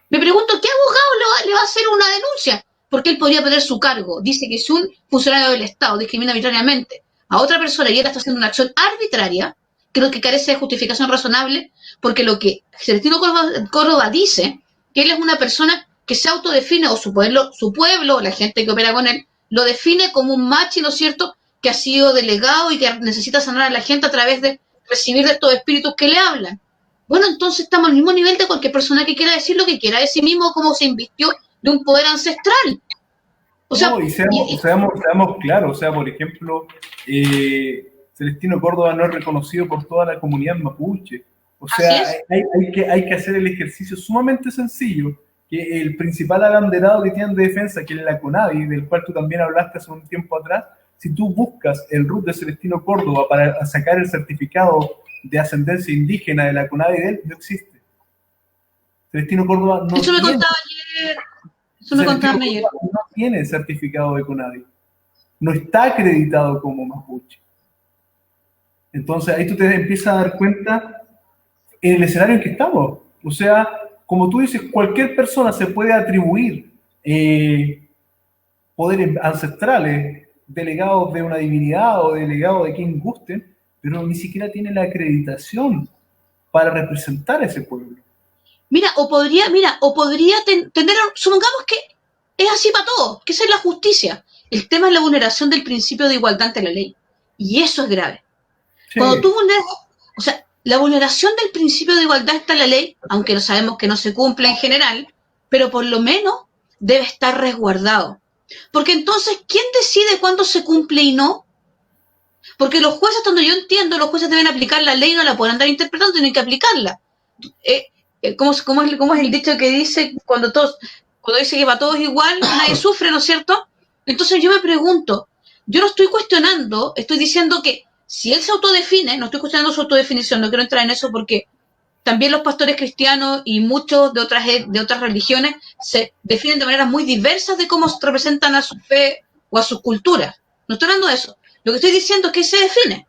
C: Me pregunto, ¿qué abogado le va a hacer una denuncia? Porque él podría perder su cargo. Dice que si un funcionario del Estado discrimina arbitrariamente a otra persona y él está haciendo una acción arbitraria, creo que carece de justificación razonable, porque lo que Celestino Córdoba dice, que él es una persona que se autodefine, o su pueblo, o la gente que opera con él, lo define como un machi, ¿no es cierto?, que ha sido delegado y que necesita sanar a la gente a través de recibir de estos espíritus que le hablan. Bueno, entonces estamos al mismo nivel de cualquier persona que quiera decir lo que quiera de sí mismo, como se invistió de un poder ancestral.
B: O sea, no, y seamos claros, o sea, por ejemplo, Celestino Córdoba no es reconocido por toda la comunidad mapuche. O sea, hay que hacer el ejercicio sumamente sencillo, que el principal abanderado que tienen de defensa, que es la CONADI, del cual tú también hablaste hace un tiempo atrás, si tú buscas el RUT de Celestino Córdoba para sacar el certificado de ascendencia indígena de la CONADI de él, no existe. Celestino Córdoba no
C: Eso me contaba ayer. Eso me contaban ayer.
B: No tiene certificado de CONADI. No está acreditado como mapuche. Entonces ahí tú te empiezas a dar cuenta en el escenario en que estamos. O sea, como tú dices, cualquier persona se puede atribuir poderes ancestrales, delegados de una divinidad o delegados de quien gusten, pero ni siquiera tiene la acreditación para representar a ese pueblo.
C: O podría tener, supongamos que es así para todos, que esa es la justicia. El tema es la vulneración del principio de igualdad ante la ley. Y eso es grave. Sí. Cuando tú vulneras, o sea, la vulneración del principio de igualdad ante la ley, aunque no sabemos que no se cumple en general, pero por lo menos debe estar resguardado. Porque entonces, ¿quién decide cuándo se cumple y no? Porque los jueces, donde yo entiendo, los jueces deben aplicar la ley, no la pueden andar interpretando, tienen que aplicarla. ¿Cómo es el dicho que dice cuando dice que para todos es igual, nadie sufre, ¿no es cierto? Entonces yo me pregunto, yo no estoy cuestionando, estoy diciendo que si él se autodefine, no estoy cuestionando su autodefinición, no quiero entrar en eso porque también los pastores cristianos y muchos de otras religiones se definen de maneras muy diversas de cómo representan a su fe o a sus culturas. No estoy hablando de eso. Lo que estoy diciendo es que él se define.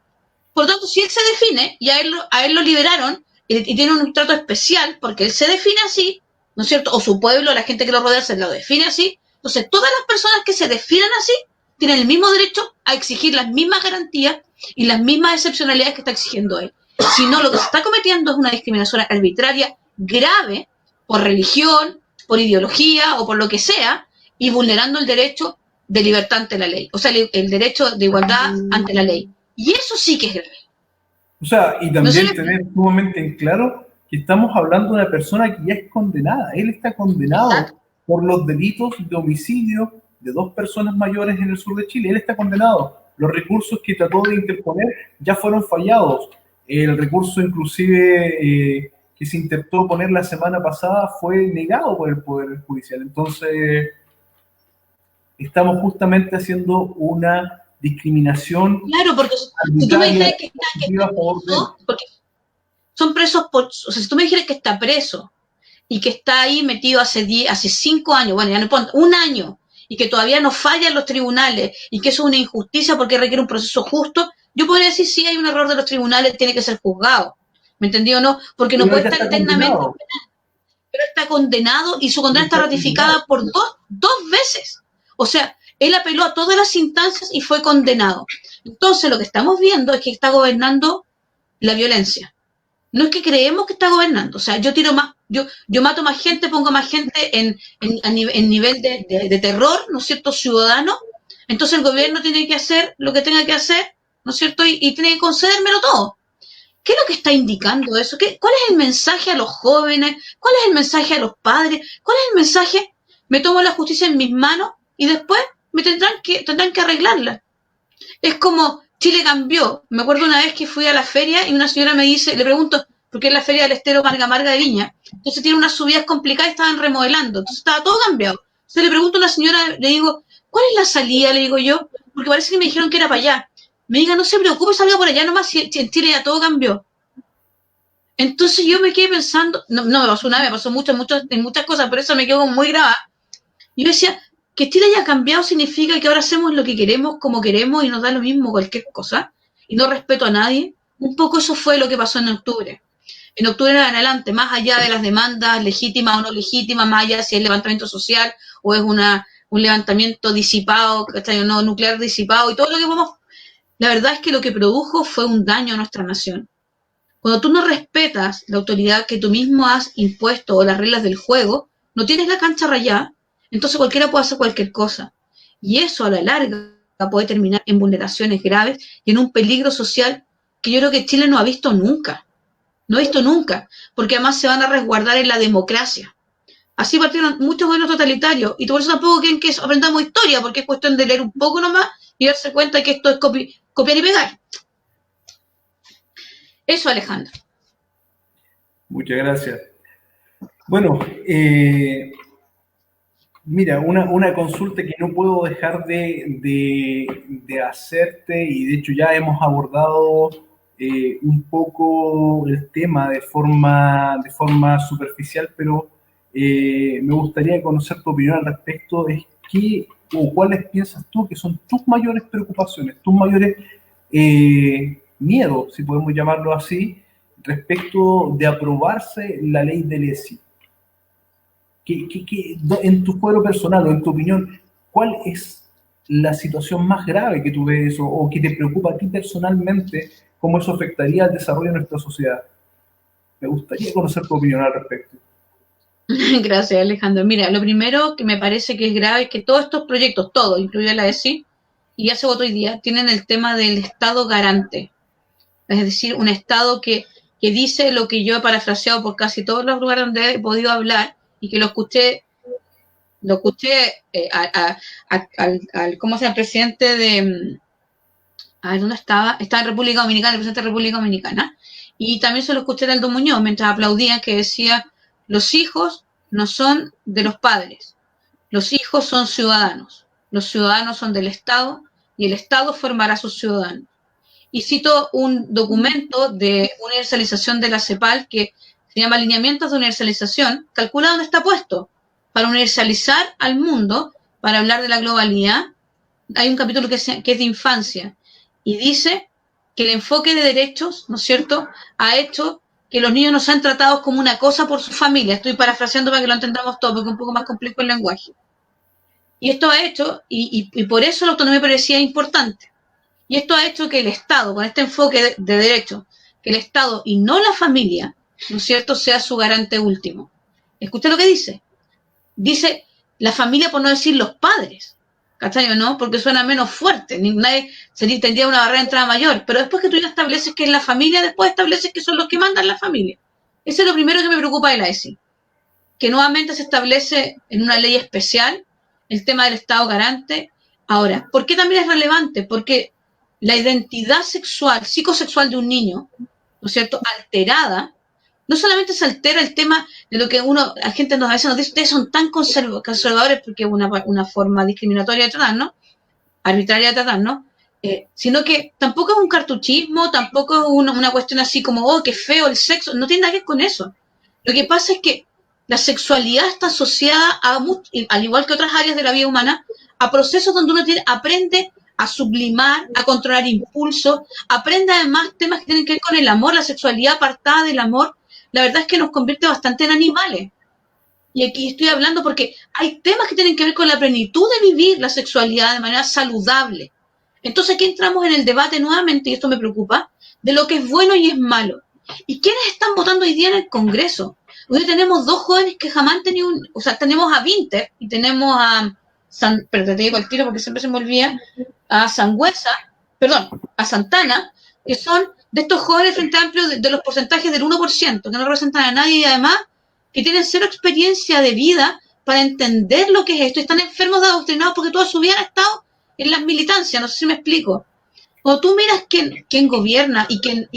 C: Por lo tanto, si él se define y a él lo liberaron y tiene un trato especial porque él se define así, ¿no es cierto? O su pueblo, la gente que lo rodea se lo define así. Entonces, todas las personas que se definen así tienen el mismo derecho a exigir las mismas garantías y las mismas excepcionalidades que está exigiendo él. Si no, lo que se está cometiendo es una discriminación arbitraria grave por religión, por ideología o por lo que sea, y vulnerando el derecho de libertad ante la ley. O sea, el derecho de igualdad ante la ley. Y eso sí que es grave.
B: O sea, y también tener sumamente en claro que estamos hablando de una persona que ya es condenada. Él está condenado. Exacto. Por los delitos de homicidio de 2 personas mayores en el sur de Chile. Él está condenado. Los recursos que trató de interponer ya fueron fallados. El recurso inclusive que se intentó poner la semana pasada fue negado por el Poder Judicial. Entonces, estamos justamente haciendo una discriminación.
C: Claro, porque si tú me dijeras que está preso, porque son presos o sea, si tú me dijeras que está preso y que está ahí metido hace 5 años, bueno, ya no importa, 1 año, y que todavía no falla en los tribunales, y que eso es una injusticia porque requiere un proceso justo, yo podría decir, sí, hay un error de los tribunales, tiene que ser juzgado. ¿Me entendió o no? Porque no puede estar eternamente penal. Pero está condenado y su condena está ratificada por dos veces. O sea, él apeló a todas las instancias y fue condenado. Entonces, lo que estamos viendo es que está gobernando la violencia. No es que creemos que está gobernando. O sea, yo mato más gente, pongo más gente en nivel de terror, ¿no es cierto?, ciudadano. Entonces el gobierno tiene que hacer lo que tenga que hacer, ¿no es cierto?, y tiene que concedérmelo todo. ¿Qué es lo que está indicando eso? ¿Cuál es el mensaje a los jóvenes? ¿Cuál es el mensaje a los padres? ¿Cuál es el mensaje? Me tomo la justicia en mis manos y después me tendrán que arreglarla. Es como Chile cambió. Me acuerdo una vez que fui a la feria y una señora me dice, le pregunto, porque es la feria del estero Marga de Viña. Entonces tiene unas subidas complicadas y estaban remodelando. Entonces estaba todo cambiado. Entonces le pregunto a una señora, le digo, ¿cuál es la salida? Le digo yo, porque parece que me dijeron que era para allá. Me diga, no se preocupe, salga por allá nomás, si en Chile ya todo cambió. Entonces yo me quedé pensando, no me pasó una vez, me pasó en muchas cosas, pero eso me quedó muy grabada. Y yo decía, que Chile haya cambiado significa que ahora hacemos lo que queremos, como queremos, y nos da lo mismo cualquier cosa, y no respeto a nadie. Un poco eso fue lo que pasó en octubre. En octubre en adelante, más allá de las demandas legítimas o no legítimas, más allá si es levantamiento social o es un levantamiento disipado, ¿cachai? No nuclear disipado y todo lo que podemos, la verdad es que lo que produjo fue un daño a nuestra nación. Cuando tú no respetas la autoridad que tú mismo has impuesto o las reglas del juego, no tienes la cancha rayada, entonces cualquiera puede hacer cualquier cosa. Y eso a la larga puede terminar en vulneraciones graves y en un peligro social que yo creo que Chile no ha visto nunca. No he visto nunca, porque además se van a resguardar en la democracia. Así partieron muchos gobiernos totalitarios, y por eso tampoco quieren que aprendamos historia, porque es cuestión de leer un poco nomás y darse cuenta que esto es copiar y pegar. Eso, Alejandro.
B: Muchas gracias. Bueno, mira, una consulta que no puedo dejar de hacerte, y de hecho ya hemos abordado un poco el tema de forma superficial, pero me gustaría conocer tu opinión al respecto. Es qué o cuáles piensas tú que son tus mayores preocupaciones, tus mayores miedos, si podemos llamarlo así, respecto de aprobarse la ley del ESI. En tu fuero personal o en tu opinión, ¿cuál es la situación más grave que tú ves o que te preocupa a ti personalmente, cómo eso afectaría al desarrollo de nuestra sociedad? Me gustaría conocer tu opinión al respecto.
C: Gracias, Alejandro. Mira, lo primero que me parece que es grave es que todos estos proyectos, todos, incluida la ESI, y ya se votó hoy día, tienen el tema del Estado garante. Es decir, un Estado que dice lo que yo he parafraseado por casi todos los lugares donde he podido hablar y que lo escuché al ¿cómo se llama? Presidente de, a ver, ¿dónde estaba? Estaba en República Dominicana, el presidente de República Dominicana, y también se lo escuché a Aldo Muñoz mientras aplaudía, que decía, los hijos no son de los padres, los hijos son ciudadanos, los ciudadanos son del Estado y el Estado formará a sus ciudadanos. Y cito un documento de universalización de la CEPAL que se llama Lineamientos de Universalización, calcula dónde está puesto, para universalizar al mundo, para hablar de la globalidad. Hay un capítulo que es de infancia, y dice que el enfoque de derechos, ¿no es cierto?, ha hecho que los niños no sean tratados como una cosa por su familia. Estoy parafraseando para que lo entendamos todo, porque es un poco más complejo el lenguaje. Y esto ha hecho, y por eso la autonomía parecía importante. Y esto ha hecho que el Estado, con este enfoque de derecho, que el Estado y no la familia, ¿no es cierto?, sea su garante último. Escucha lo que dice. Dice la familia, por no decir los padres, ¿cachai o no? Porque suena menos fuerte, nadie tendría una barrera de entrada mayor, pero después que tú ya estableces que es la familia, después estableces que son los que mandan la familia. Eso es lo primero que me preocupa de la ESI, que nuevamente se establece en una ley especial el tema del Estado garante. Ahora, ¿por qué también es relevante? Porque la identidad sexual, psicosexual de un niño, ¿no es cierto?, alterada, no solamente se altera el tema de lo que la gente a veces nos dice, ustedes son tan conservadores porque es una forma discriminatoria de tratarnos, arbitraria de tratarnos, sino que tampoco es un cartuchismo, tampoco es una cuestión así como, oh, qué feo el sexo, no tiene nada que ver con eso. Lo que pasa es que la sexualidad está asociada al igual que otras áreas de la vida humana, a procesos donde uno aprende a sublimar, a controlar impulsos, aprende además temas que tienen que ver con el amor, la sexualidad apartada del amor. La verdad es que nos convierte bastante en animales. Y aquí estoy hablando porque hay temas que tienen que ver con la plenitud de vivir la sexualidad de manera saludable. Entonces aquí entramos en el debate nuevamente, y esto me preocupa, de lo que es bueno y es malo. ¿Y quiénes están votando hoy día en el Congreso? Hoy tenemos dos jóvenes que jamás han tenido o sea, tenemos a Winter y tenemos a pero te digo el tiro porque siempre se me olvida, a Santana, que son de estos jóvenes Frente Amplio de los porcentajes del 1%, que no representan a nadie y además que tienen cero experiencia de vida para entender lo que es esto, y están enfermos de adoctrinados porque toda su vida han estado en las militancias, no sé si me explico. Cuando tú miras quién gobierna y quién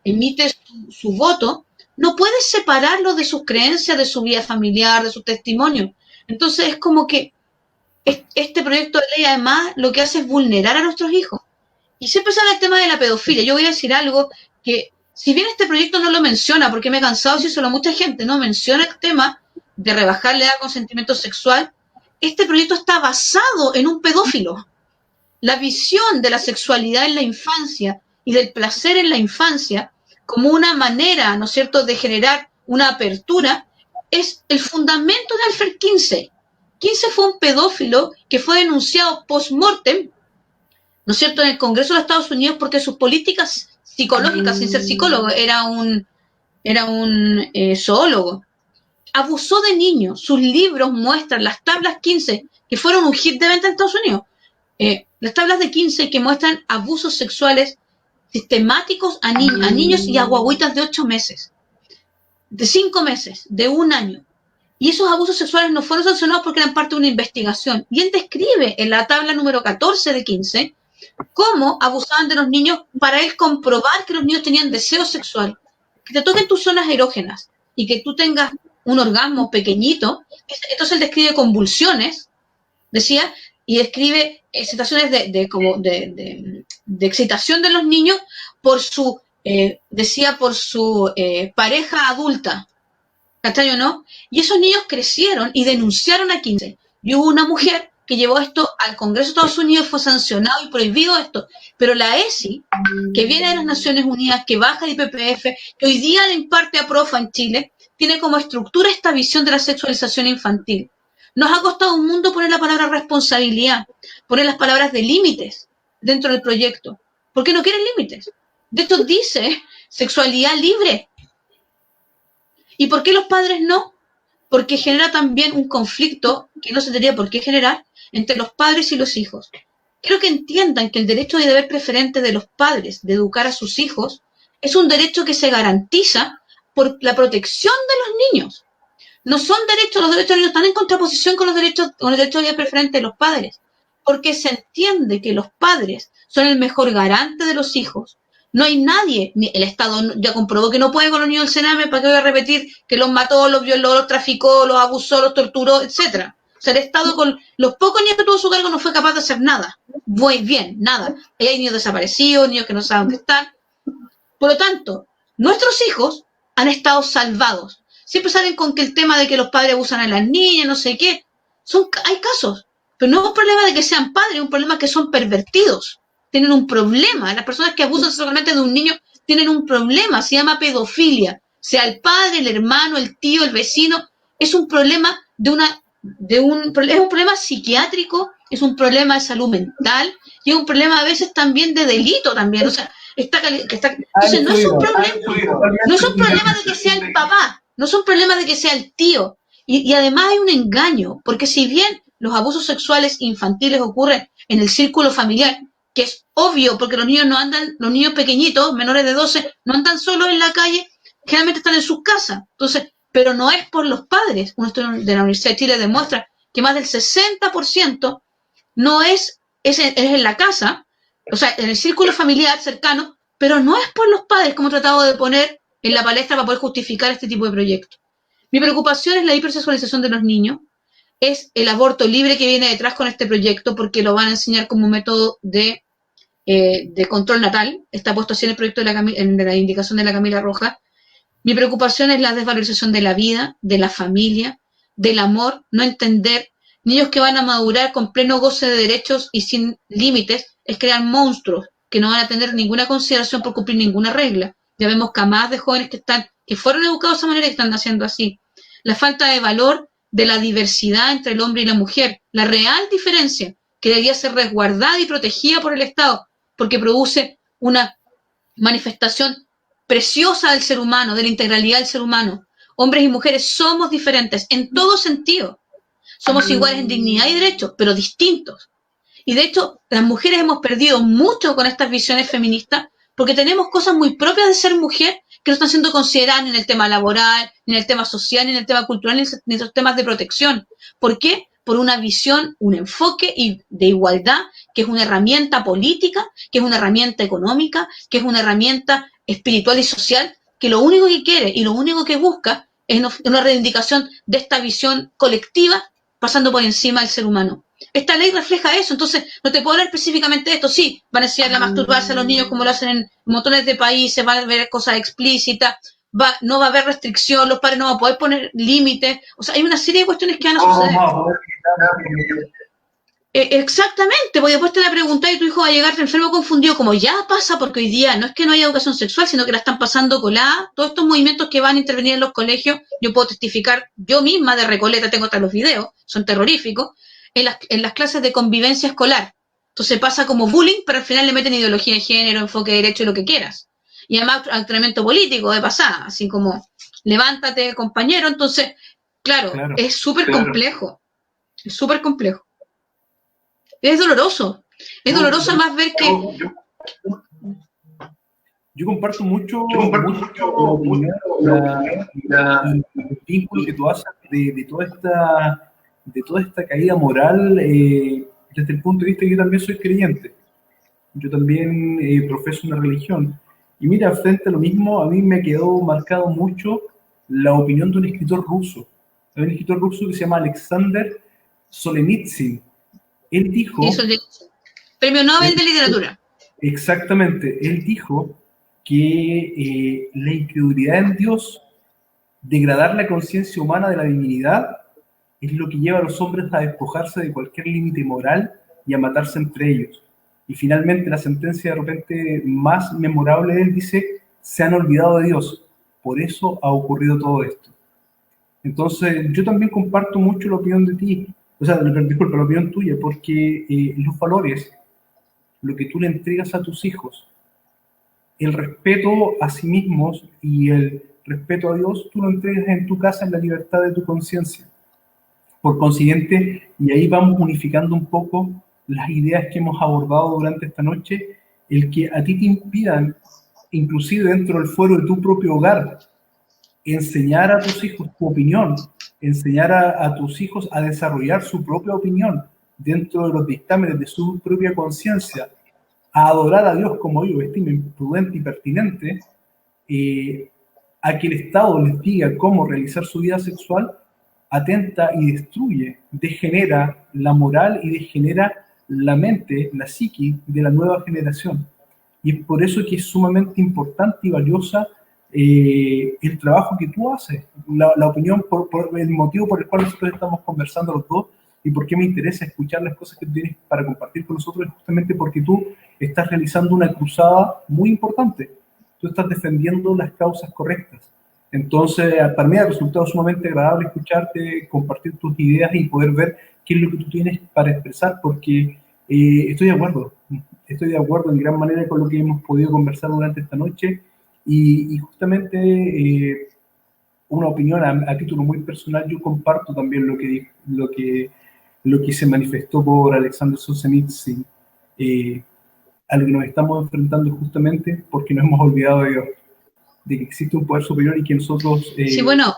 C: emite su voto, no puedes separarlo de sus creencias, de su vida familiar, de su testimonio. Entonces es como que este proyecto de ley además lo que hace es vulnerar a nuestros hijos. Y siempre sale el tema de la pedofilia. Yo voy a decir algo que si bien este proyecto no lo menciona, porque me he cansado de decírselo a mucha gente, no menciona el tema de rebajar la edad de consentimiento sexual, este proyecto está basado en un pedófilo. La visión de la sexualidad en la infancia y del placer en la infancia como una manera, ¿no es cierto?, de generar una apertura, es el fundamento de Alfred Kinsey. Kinsey fue un pedófilo que fue denunciado post-mortem, ¿no es cierto?, en el Congreso de los Estados Unidos porque sus políticas psicológicas, sin ser psicólogo, era un zoólogo. Abusó de niños. Sus libros muestran las tablas 15, que fueron un hit de venta en Estados Unidos. Las tablas de 15 que muestran abusos sexuales sistemáticos a niños y a guaguitas de 8 meses, de 5 meses, de 1 año. Y esos abusos sexuales no fueron sancionados porque eran parte de una investigación. Y él describe en la tabla número 14 de 15 cómo abusaban de los niños para él comprobar que los niños tenían deseo sexual. Que te toquen tus zonas erógenas y que tú tengas un orgasmo pequeñito. Entonces él describe convulsiones, decía, y describe situaciones de excitación de los niños por su, por su pareja adulta. ¿Cachai o no? Y esos niños crecieron y denunciaron a Kinsey. Y hubo una mujer que llevó esto al Congreso de Estados Unidos, fue sancionado y prohibido esto. Pero la ESI, que viene de las Naciones Unidas, que baja de IPPF, que hoy día le imparte a PROFA en Chile, tiene como estructura esta visión de la sexualización infantil. Nos ha costado un mundo poner la palabra responsabilidad, poner las palabras de límites dentro del proyecto, porque no quieren límites. De hecho dice sexualidad libre. ¿Y por qué los padres no? Porque genera también un conflicto que no se tendría por qué generar entre los padres y los hijos. Quiero que entiendan que el derecho y deber preferente de los padres de educar a sus hijos es un derecho que se garantiza por la protección de los niños. No son derechos, los derechos de los niños están en contraposición con el derecho de deber preferente de los padres, porque se entiende que los padres son el mejor garante de los hijos. No hay nadie, ni el Estado ya comprobó que no puede con los niños del Sename, ¿para qué voy a repetir que los mató, los violó, los traficó, los abusó, los torturó, etcétera? O sea, el Estado con los pocos niños que tuvo a su cargo no fue capaz de hacer nada. Muy bien, nada. Ahí hay niños desaparecidos, niños que no saben dónde están. Por lo tanto, nuestros hijos han estado salvados. Siempre salen con que el tema de que los padres abusan a las niñas, no sé qué. Hay casos, pero no es un problema de que sean padres, es un problema que son pervertidos. Tienen un problema. Las personas que abusan sexualmente de un niño tienen un problema, se llama pedofilia. Sea el padre, el hermano, el tío, el vecino, es un problema es un problema psiquiátrico, es un problema de salud mental y es un problema a veces también de delito también. O sea, entonces no es un problema de que sea el papá, no es un problema de que sea el tío. Y además hay un engaño, porque si bien los abusos sexuales infantiles ocurren en el círculo familiar, que es obvio, porque los niños pequeñitos, menores de 12, no andan solos en la calle, generalmente están en sus casas. Entonces, pero no es por los padres. Un estudio de la Universidad de Chile demuestra que más del 60% no es en la casa, o sea, en el círculo familiar cercano, pero no es por los padres, como he tratado de poner en la palestra para poder justificar este tipo de proyectos. Mi preocupación es la hipersexualización de los niños, es el aborto libre que viene detrás con este proyecto, porque lo van a enseñar como método de control natal. Está puesto así en el proyecto de la indicación de la Camila Rojas. Mi preocupación es la desvalorización de la vida, de la familia, del amor, no entender. Niños que van a madurar con pleno goce de derechos y sin límites, es crear monstruos que no van a tener ninguna consideración por cumplir ninguna regla. Ya vemos camadas de jóvenes que fueron educados de esa manera y están haciendo así. La falta de valor de la diversidad entre el hombre y la mujer, la real diferencia que debería ser resguardada y protegida por el Estado, porque produce una manifestación preciosa del ser humano, de la integralidad del ser humano. Hombres y mujeres somos diferentes en todo sentido. Somos iguales en dignidad y derechos, pero distintos. Y de hecho, las mujeres hemos perdido mucho con estas visiones feministas porque tenemos cosas muy propias de ser mujer que no están siendo consideradas ni en el tema laboral, ni en el tema social, ni en el tema cultural, ni en esos temas de protección. ¿Por qué? Por una visión, un enfoque de igualdad, que es una herramienta política, que es una herramienta económica, que es una herramienta espiritual y social, que lo único que quiere y lo único que busca es una reivindicación de esta visión colectiva pasando por encima del ser humano. esta ley refleja eso, entonces no te puedo hablar específicamente de esto, sí, van a enseñar a masturbarse a los niños como lo hacen en montones de países, van a ver cosas explícitas, no va a haber restricción, los padres no van a poder poner límites, o sea, hay una serie de cuestiones que van a suceder. Exactamente, porque después te la pregunta y tu hijo va a llegar enfermo confundido, como ya pasa, porque hoy día no es que no haya educación sexual, sino que la están pasando colada. Todos estos movimientos que van a intervenir en los colegios, yo puedo testificar, yo misma de Recoleta, tengo hasta los videos, son terroríficos, en las clases de convivencia escolar. Entonces pasa como bullying, pero al final le meten ideología de género, enfoque de derecho y lo que quieras. Y además entrenamiento político de pasada, así como levántate, compañero. Entonces, claro. Es súper complejo. Es súper complejo. Es doloroso. Es doloroso más ver que...
B: Yo comparto mucho el vínculo que tú haces de toda esta caída moral desde el punto de vista que yo también soy creyente. Yo también profeso una religión. Y mira, frente a lo mismo, a mí me quedó marcado mucho la opinión de un escritor ruso. Hay un escritor ruso que se llama Alexander Solzhenitsyn. Él dijo...
C: Premio Nobel de Literatura.
B: Exactamente. Él dijo que la incredulidad en Dios, degradar la conciencia humana de la divinidad, es lo que lleva a los hombres a despojarse de cualquier límite moral y a matarse entre ellos. Y finalmente la sentencia de repente más memorable de él dice, se han olvidado de Dios, por eso ha ocurrido todo esto. Entonces yo también comparto mucho la opinión de ti, o sea, disculpa, la opinión tuya, porque los valores, lo que tú le entregas a tus hijos, el respeto a sí mismos y el respeto a Dios, tú lo entregas en tu casa en la libertad de tu conciencia. Por consiguiente, y ahí vamos unificando un poco las ideas que hemos abordado durante esta noche, el que a ti te impidan, inclusive dentro del fuero de tu propio hogar, enseñar a tus hijos tu opinión, enseñar a tus hijos a desarrollar su propia opinión dentro de los dictámenes de su propia conciencia, a adorar a Dios como ellos estimen prudente y pertinente, a que el Estado les diga cómo realizar su vida sexual, atenta y destruye, degenera la moral y degenera la mente, la psiqui de la nueva generación. Y es por eso que es sumamente importante y valiosa el trabajo que tú haces, la opinión, por el motivo por el cual nosotros estamos conversando los dos y por qué me interesa escuchar las cosas que tú tienes para compartir con nosotros, es justamente porque tú estás realizando una cruzada muy importante. Tú estás defendiendo las causas correctas. Entonces, para mí ha resultado sumamente agradable escucharte, compartir tus ideas y poder ver qué es lo que tú tienes para expresar, porque estoy de acuerdo en gran manera con lo que hemos podido conversar durante esta noche y justamente una opinión a título muy personal, yo comparto también lo que se manifestó por Alexander Solzhenitsyn, a lo que nos estamos enfrentando justamente porque nos hemos olvidado de Dios, de que existe un poder superior y que nosotros...
C: Sí, bueno,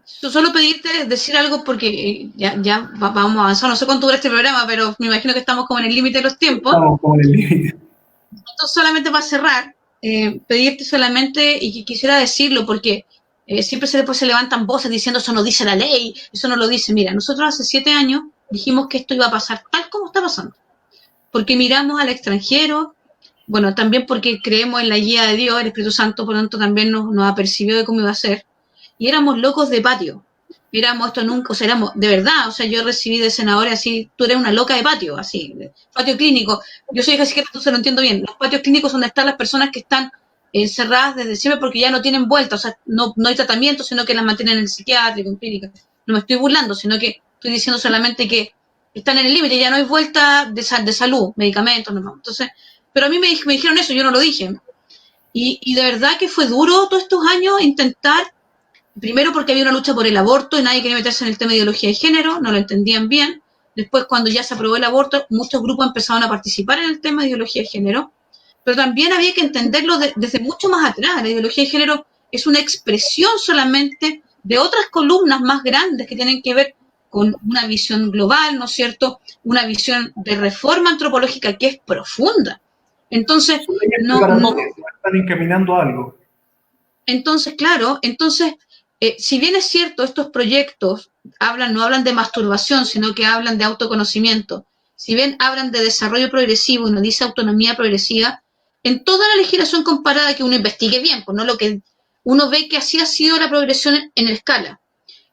C: solo pedirte decir algo porque ya vamos a avanzar, no sé cuánto dura este programa, pero me imagino que estamos como en el límite de los tiempos.
B: Estamos como en el límite.
C: Entonces, solamente para cerrar, pedirte solamente, y quisiera decirlo porque siempre después se levantan voces diciendo eso no dice la ley, eso no lo dice. Mira, nosotros hace 7 años dijimos que esto iba a pasar tal como está pasando, porque miramos al extranjero, bueno, también porque creemos en la guía de Dios, el Espíritu Santo, por lo tanto también nos apercibió de cómo iba a ser, y éramos locos de patio, éramos esto nunca, o sea, éramos, de verdad, o sea, yo recibí de senadores así, tú eres una loca de patio, así, patio clínico, yo soy hija psiquiatra, entonces lo entiendo bien, los patios clínicos son donde están las personas que están encerradas desde siempre porque ya no tienen vuelta, o sea, no hay tratamiento, sino que las mantienen en el psiquiátrico, en clínica, no me estoy burlando, sino que estoy diciendo solamente que están en el límite, ya no hay vuelta de salud, medicamentos, no. Entonces, pero a mí me dijeron eso, yo no lo dije. Y de verdad que fue duro todos estos años intentar, primero porque había una lucha por el aborto y nadie quería meterse en el tema de ideología de género, no lo entendían bien. Después, cuando ya se aprobó el aborto, muchos grupos empezaron a participar en el tema de ideología de género, pero también había que entenderlo desde mucho más atrás. La ideología de género es una expresión solamente de otras columnas más grandes que tienen que ver con una visión global, ¿no es cierto? Una visión de reforma antropológica que es profunda. Entonces, no
B: están encaminando algo.
C: Entonces, claro, si bien es cierto, estos proyectos no hablan de masturbación, sino que hablan de autoconocimiento, si bien hablan de desarrollo progresivo y no dice autonomía progresiva, en toda la legislación comparada que uno investigue bien, pues no lo que uno ve que así ha sido la progresión en escala.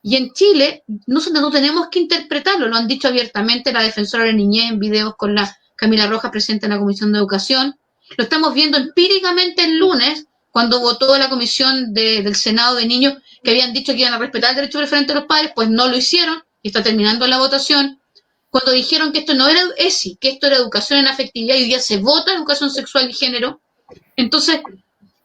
C: Y en Chile no tenemos que interpretarlo, lo han dicho abiertamente la defensora de la niñez en videos con la Camila Rojas, presidenta de la Comisión de Educación. Lo estamos viendo empíricamente el lunes, cuando votó la Comisión del Senado de Niños, que habían dicho que iban a respetar el derecho preferente de los padres, pues no lo hicieron, y está terminando la votación. Cuando dijeron que esto no era ESI, que esto era educación en afectividad, y hoy día se vota educación sexual y género, entonces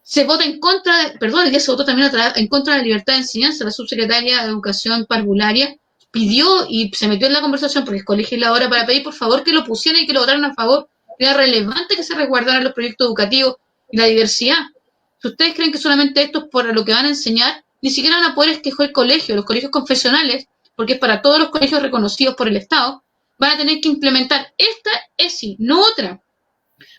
C: se vota en contra, hoy día se votó también en contra de la libertad de enseñanza. La subsecretaria de Educación Parvularia pidió y se metió en la conversación, porque es colegisladora, para pedir por favor que lo pusieran y que lo votaran a favor. Era relevante que se resguardaran los proyectos educativos y la diversidad. Si ustedes creen que solamente esto es por lo que van a enseñar, ni siquiera van a poder escoger los colegios confesionales, porque es para todos los colegios reconocidos por el Estado, van a tener que implementar esta ESI, no otra,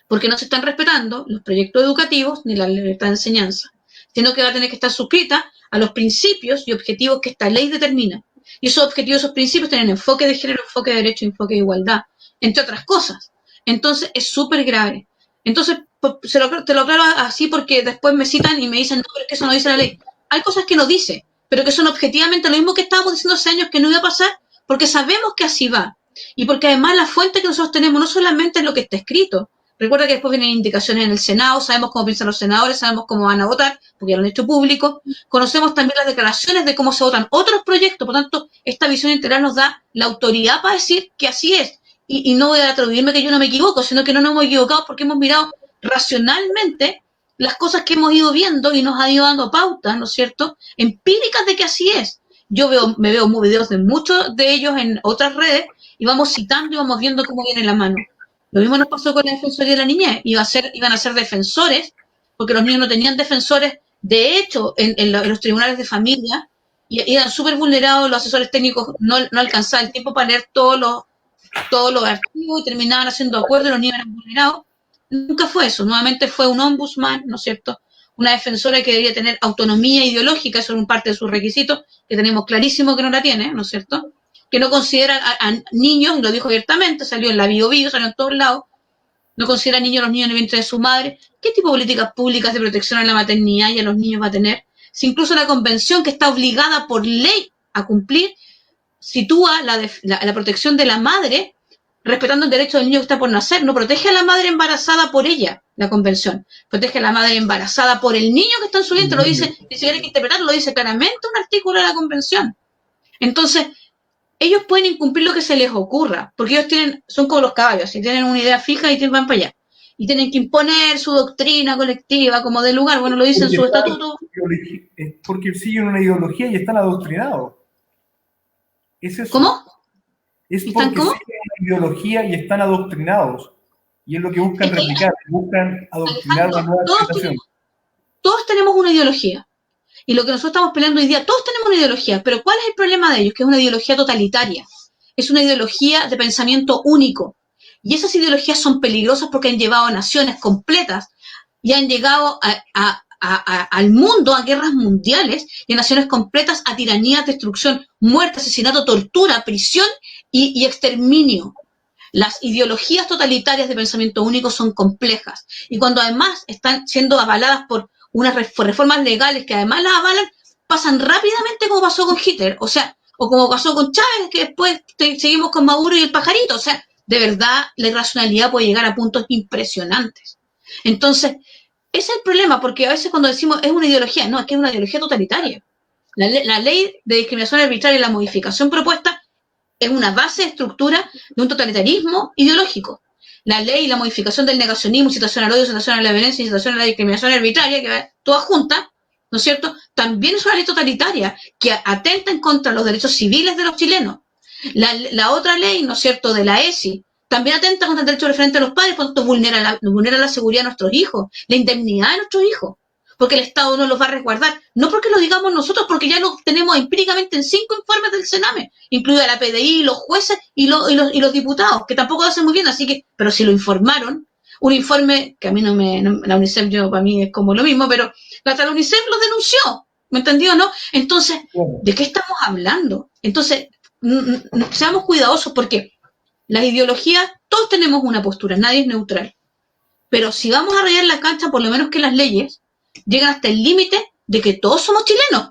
C: porque no se están respetando los proyectos educativos ni la libertad de enseñanza, sino que va a tener que estar suscrita a los principios y objetivos que esta ley determina. Y esos objetivos, esos principios tienen enfoque de género, enfoque de derecho, enfoque de igualdad, entre otras cosas. Entonces es súper grave. Entonces te lo aclaro así, porque después me citan y me dicen, no, pero es que eso no dice la ley. Hay cosas que no dice, pero que son objetivamente lo mismo que estábamos diciendo hace años que no iba a pasar, porque sabemos que así va. Y porque además la fuente que nosotros tenemos no solamente es lo que está escrito. Recuerda que después vienen indicaciones en el Senado, sabemos cómo piensan los senadores, sabemos cómo van a votar, porque ya lo han hecho público. Conocemos también las declaraciones de cómo se votan otros proyectos, por tanto, esta visión integral nos da la autoridad para decir que así es. Y no voy a atribuirme que yo no me equivoco, sino que no nos hemos equivocado porque hemos mirado racionalmente las cosas que hemos ido viendo y nos ha ido dando pautas, ¿no es cierto?, empíricas de que así es. Yo me veo videos de muchos de ellos en otras redes y vamos citando y vamos viendo cómo viene la mano. Lo mismo nos pasó con la Defensoría de la Niñez. Iban a ser defensores, porque los niños no tenían defensores, de hecho, en los tribunales de familia, y eran súper vulnerados, los asesores técnicos no alcanzaban el tiempo para leer todos los archivos y terminaban haciendo acuerdos y los niños eran vulnerados. Nunca fue eso. Nuevamente fue un ombudsman, ¿no es cierto?, una defensora que debería tener autonomía ideológica, eso es parte de sus requisitos, que tenemos clarísimo que no la tiene, ¿no es cierto?, que no considera a niños, y lo dijo abiertamente, salió en la Bio, salió en todos lados, no considera niños a los niños en el vientre de su madre. ¿Qué tipo de políticas públicas de protección a la maternidad y a los niños va a tener? Si incluso la convención, que está obligada por ley a cumplir, sitúa la protección de la madre, respetando el derecho del niño que está por nacer, no protege a la madre embarazada por ella, la convención, protege a la madre embarazada por el niño que está en su vientre, lo dice, ni siquiera hay que interpretarlo, lo dice claramente un artículo de la convención. Entonces, ellos pueden incumplir lo que se les ocurra, porque ellos son como los caballos, y tienen una idea fija y van para allá. Y tienen que imponer su doctrina colectiva como de lugar, bueno, lo dice en su estatuto.
B: Es porque siguen una ideología y están adoctrinados. ¿Es eso?
C: ¿Cómo?
B: Es porque siguen una ideología y están adoctrinados. Y es lo que buscan replicar, buscan adoctrinar la nueva generación.
C: Todos tenemos una ideología. Y lo que nosotros estamos peleando hoy día, todos tenemos una ideología, pero ¿cuál es el problema de ellos? Que es una ideología totalitaria, es una ideología de pensamiento único. Y esas ideologías son peligrosas porque han llevado a naciones completas y han llegado al mundo a guerras mundiales y a naciones completas a tiranías, destrucción, muerte, asesinato, tortura, prisión y exterminio. Las ideologías totalitarias de pensamiento único son complejas y cuando además están siendo avaladas por unas reformas legales que además las avalan, pasan rápidamente como pasó con Hitler, o como pasó con Chávez, que después seguimos con Maduro y el pajarito. O sea, de verdad la irracionalidad puede llegar a puntos impresionantes. Entonces, ese es el problema, porque a veces cuando decimos es una ideología, no, es que es una ideología totalitaria. La ley de discriminación arbitraria y la modificación propuesta es una base de estructura de un totalitarismo ideológico. La ley y la modificación del negacionismo, incitación al odio, incitación a la violencia, incitación a la discriminación arbitraria, que va toda junta, ¿no es cierto?, también es una ley totalitaria que atenta en contra de los derechos civiles de los chilenos. La otra ley, ¿no es cierto?, de la ESI, también atenta contra el derecho preferente de los padres, por tanto vulnera la seguridad de nuestros hijos, la indemnidad de nuestros hijos, porque el Estado no los va a resguardar, no porque lo digamos nosotros, porque ya lo tenemos empíricamente en 5 informes del Sename, incluida la PDI, los jueces y los diputados, que tampoco lo hacen muy bien, así que, pero si lo informaron, un informe que a mí la UNICEF, para mí es como lo mismo, pero hasta la UNICEF los denunció, ¿Me entendió, no? Entonces, ¿de qué estamos hablando? Entonces, seamos cuidadosos porque las ideologías, todos tenemos una postura, nadie es neutral. Pero si vamos a rayar la cancha, por lo menos que las leyes llegan hasta el límite de que todos somos chilenos.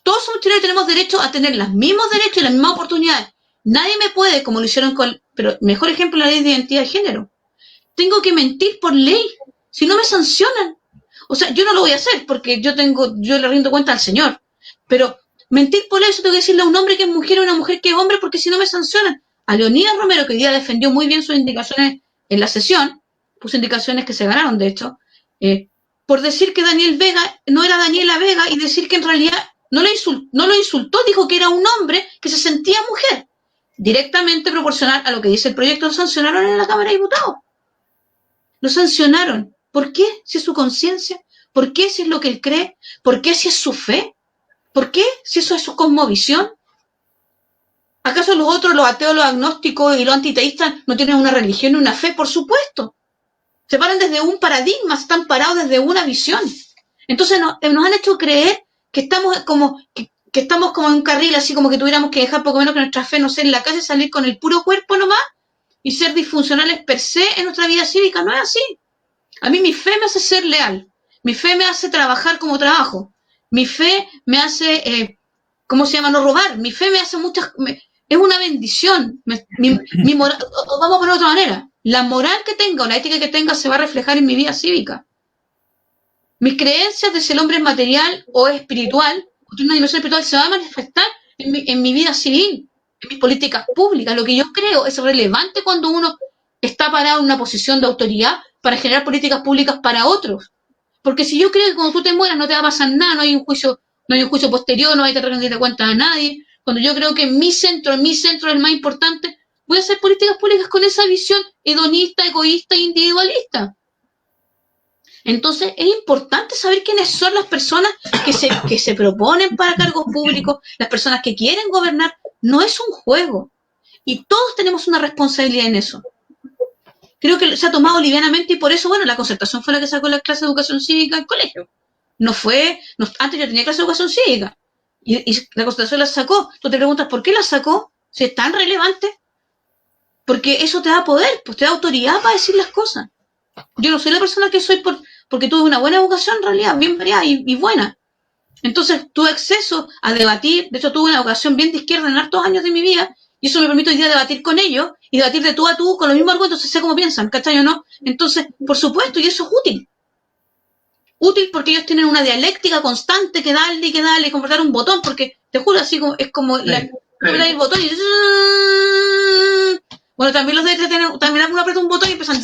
C: Todos somos chilenos y tenemos derecho a tener los mismos derechos y las mismas oportunidades. Nadie me puede, como lo hicieron con... Pero mejor ejemplo, la ley de identidad de género. Tengo que mentir por ley, si no me sancionan. O sea, yo no lo voy a hacer porque yo le rindo cuenta al Señor. Pero mentir por ley, eso tengo que decirle a un hombre que es mujer o a una mujer que es hombre porque si no me sancionan. A Leonidas Romero, que hoy día defendió muy bien sus indicaciones en la sesión, puso indicaciones que se ganaron, de hecho, por decir que Daniel Vega no era Daniela Vega y decir que en realidad no lo insultó, dijo que era un hombre que se sentía mujer. Directamente proporcional a lo que dice el proyecto, lo sancionaron en la Cámara de Diputados. Lo sancionaron. ¿Por qué? Si es su conciencia. ¿Por qué si es lo que él cree? ¿Por qué si es su fe? ¿Por qué si eso es su cosmovisión? ¿Acaso los otros, los ateos, los agnósticos y los antiteístas no tienen una religión y una fe? Por supuesto. Se paran desde un paradigma, están parados desde una visión. Entonces nos han hecho creer que estamos como en un carril, así como que tuviéramos que dejar poco menos que nuestra fe, no sé, en la calle, salir con el puro cuerpo nomás y ser disfuncionales per se en nuestra vida cívica. No es así. A mí mi fe me hace ser leal. Mi fe me hace trabajar como trabajo. Mi fe me hace, ¿cómo se llama? No robar. Mi fe me hace es una bendición. Mi moral, vamos a ponerlo de otra manera. La moral que tenga o la ética que tenga se va a reflejar en mi vida cívica. Mis creencias de si el hombre es material o es espiritual, o tiene una dimensión espiritual, se va a manifestar en mi vida civil, en mis políticas públicas. Lo que yo creo es relevante cuando uno está parado en una posición de autoridad para generar políticas públicas para otros. Porque si yo creo que cuando tú te mueras no te va a pasar nada, no hay un juicio posterior, no hay que rendirle cuentas a nadie, cuando yo creo que mi centro es el más importante, voy a hacer políticas públicas con esa visión hedonista, egoísta e individualista. Entonces es importante saber quiénes son las personas que se proponen para cargos públicos, las personas que quieren gobernar. No es un juego. Y todos tenemos una responsabilidad en eso. Creo que se ha tomado livianamente y por eso, bueno, la Concertación fue la que sacó la clase de educación cívica en colegio. Antes yo tenía clase de educación cívica y la Concertación la sacó. Tú te preguntas, ¿por qué la sacó? Si es tan relevante. Porque eso te da poder, pues te da autoridad para decir las cosas. Yo no soy la persona que soy porque tuve una buena educación en realidad, bien variada y buena. Entonces tuve acceso a debatir, de hecho tuve una educación bien de izquierda en hartos años de mi vida, y eso me permite hoy día debatir con ellos, y debatir de tú a tú con los mismos argumentos, sé cómo piensan, ¿cachai o no? Entonces, por supuesto, y eso es útil. Útil porque ellos tienen una dialéctica constante que darle, comportar un botón, porque te juro, así como es como el botón y... Bueno, también los de también uno aprieta un botón y empiezan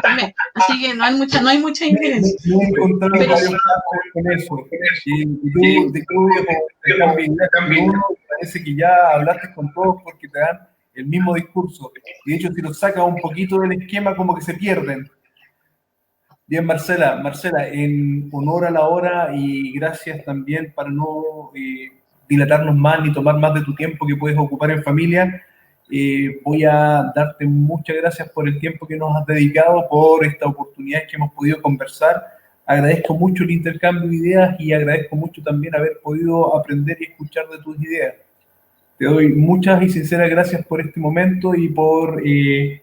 C: también. Así que no hay mucha injerencia.
B: Me he encontrado varios casos con eso. Y tú parece que ya hablaste con todos porque te dan el mismo discurso. Y de hecho, si los sacas un poquito del esquema, como que se pierden. Bien, Marcela, en honor a la hora y gracias también para no dilatarnos más ni tomar más de tu tiempo que puedes ocupar en familia. Voy a darte muchas gracias por el tiempo que nos has dedicado, por esta oportunidad que hemos podido conversar. Agradezco mucho el intercambio de ideas y agradezco mucho también haber podido aprender y escuchar de tus ideas. Te doy muchas y sinceras gracias por este momento y por el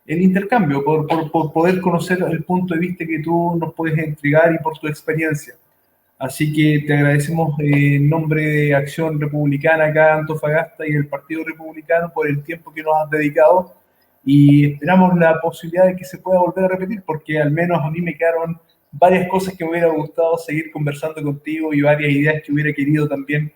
B: intercambio, por poder conocer el punto de vista que tú nos puedes entregar y por tu experiencia. Así que te agradecemos en nombre de Acción Republicana acá en Antofagasta y del Partido Republicano por el tiempo que nos has dedicado y esperamos la posibilidad de que se pueda volver a repetir porque al menos a mí me quedaron varias cosas que me hubiera gustado seguir conversando contigo y varias ideas que hubiera querido también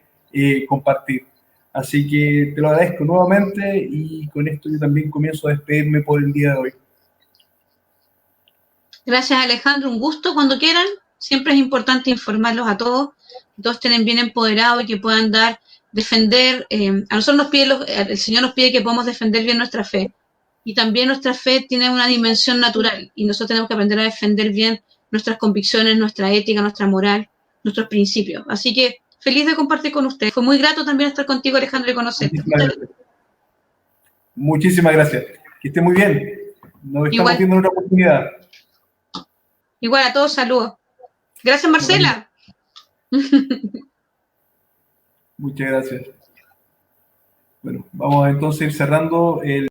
B: compartir. Así que te lo agradezco nuevamente y con esto yo también comienzo a despedirme por el día de hoy.
C: Gracias, Alejandro. Un gusto cuando quieran. Siempre es importante informarlos a todos, que todos estén bien empoderados y que puedan defender. A nosotros el Señor nos pide que podamos defender bien nuestra fe. Y también nuestra fe tiene una dimensión natural y nosotros tenemos que aprender a defender bien nuestras convicciones, nuestra ética, nuestra moral, nuestros principios. Así que feliz de compartir con ustedes. Fue muy grato también estar contigo, Alejandro, y conocerte.
B: Muchísimas gracias. Que esté muy bien. Nos estamos viendo en otra oportunidad.
C: Igual a todos, saludos. Gracias, Marcela.
B: Muchas gracias. Bueno, vamos a entonces ir cerrando el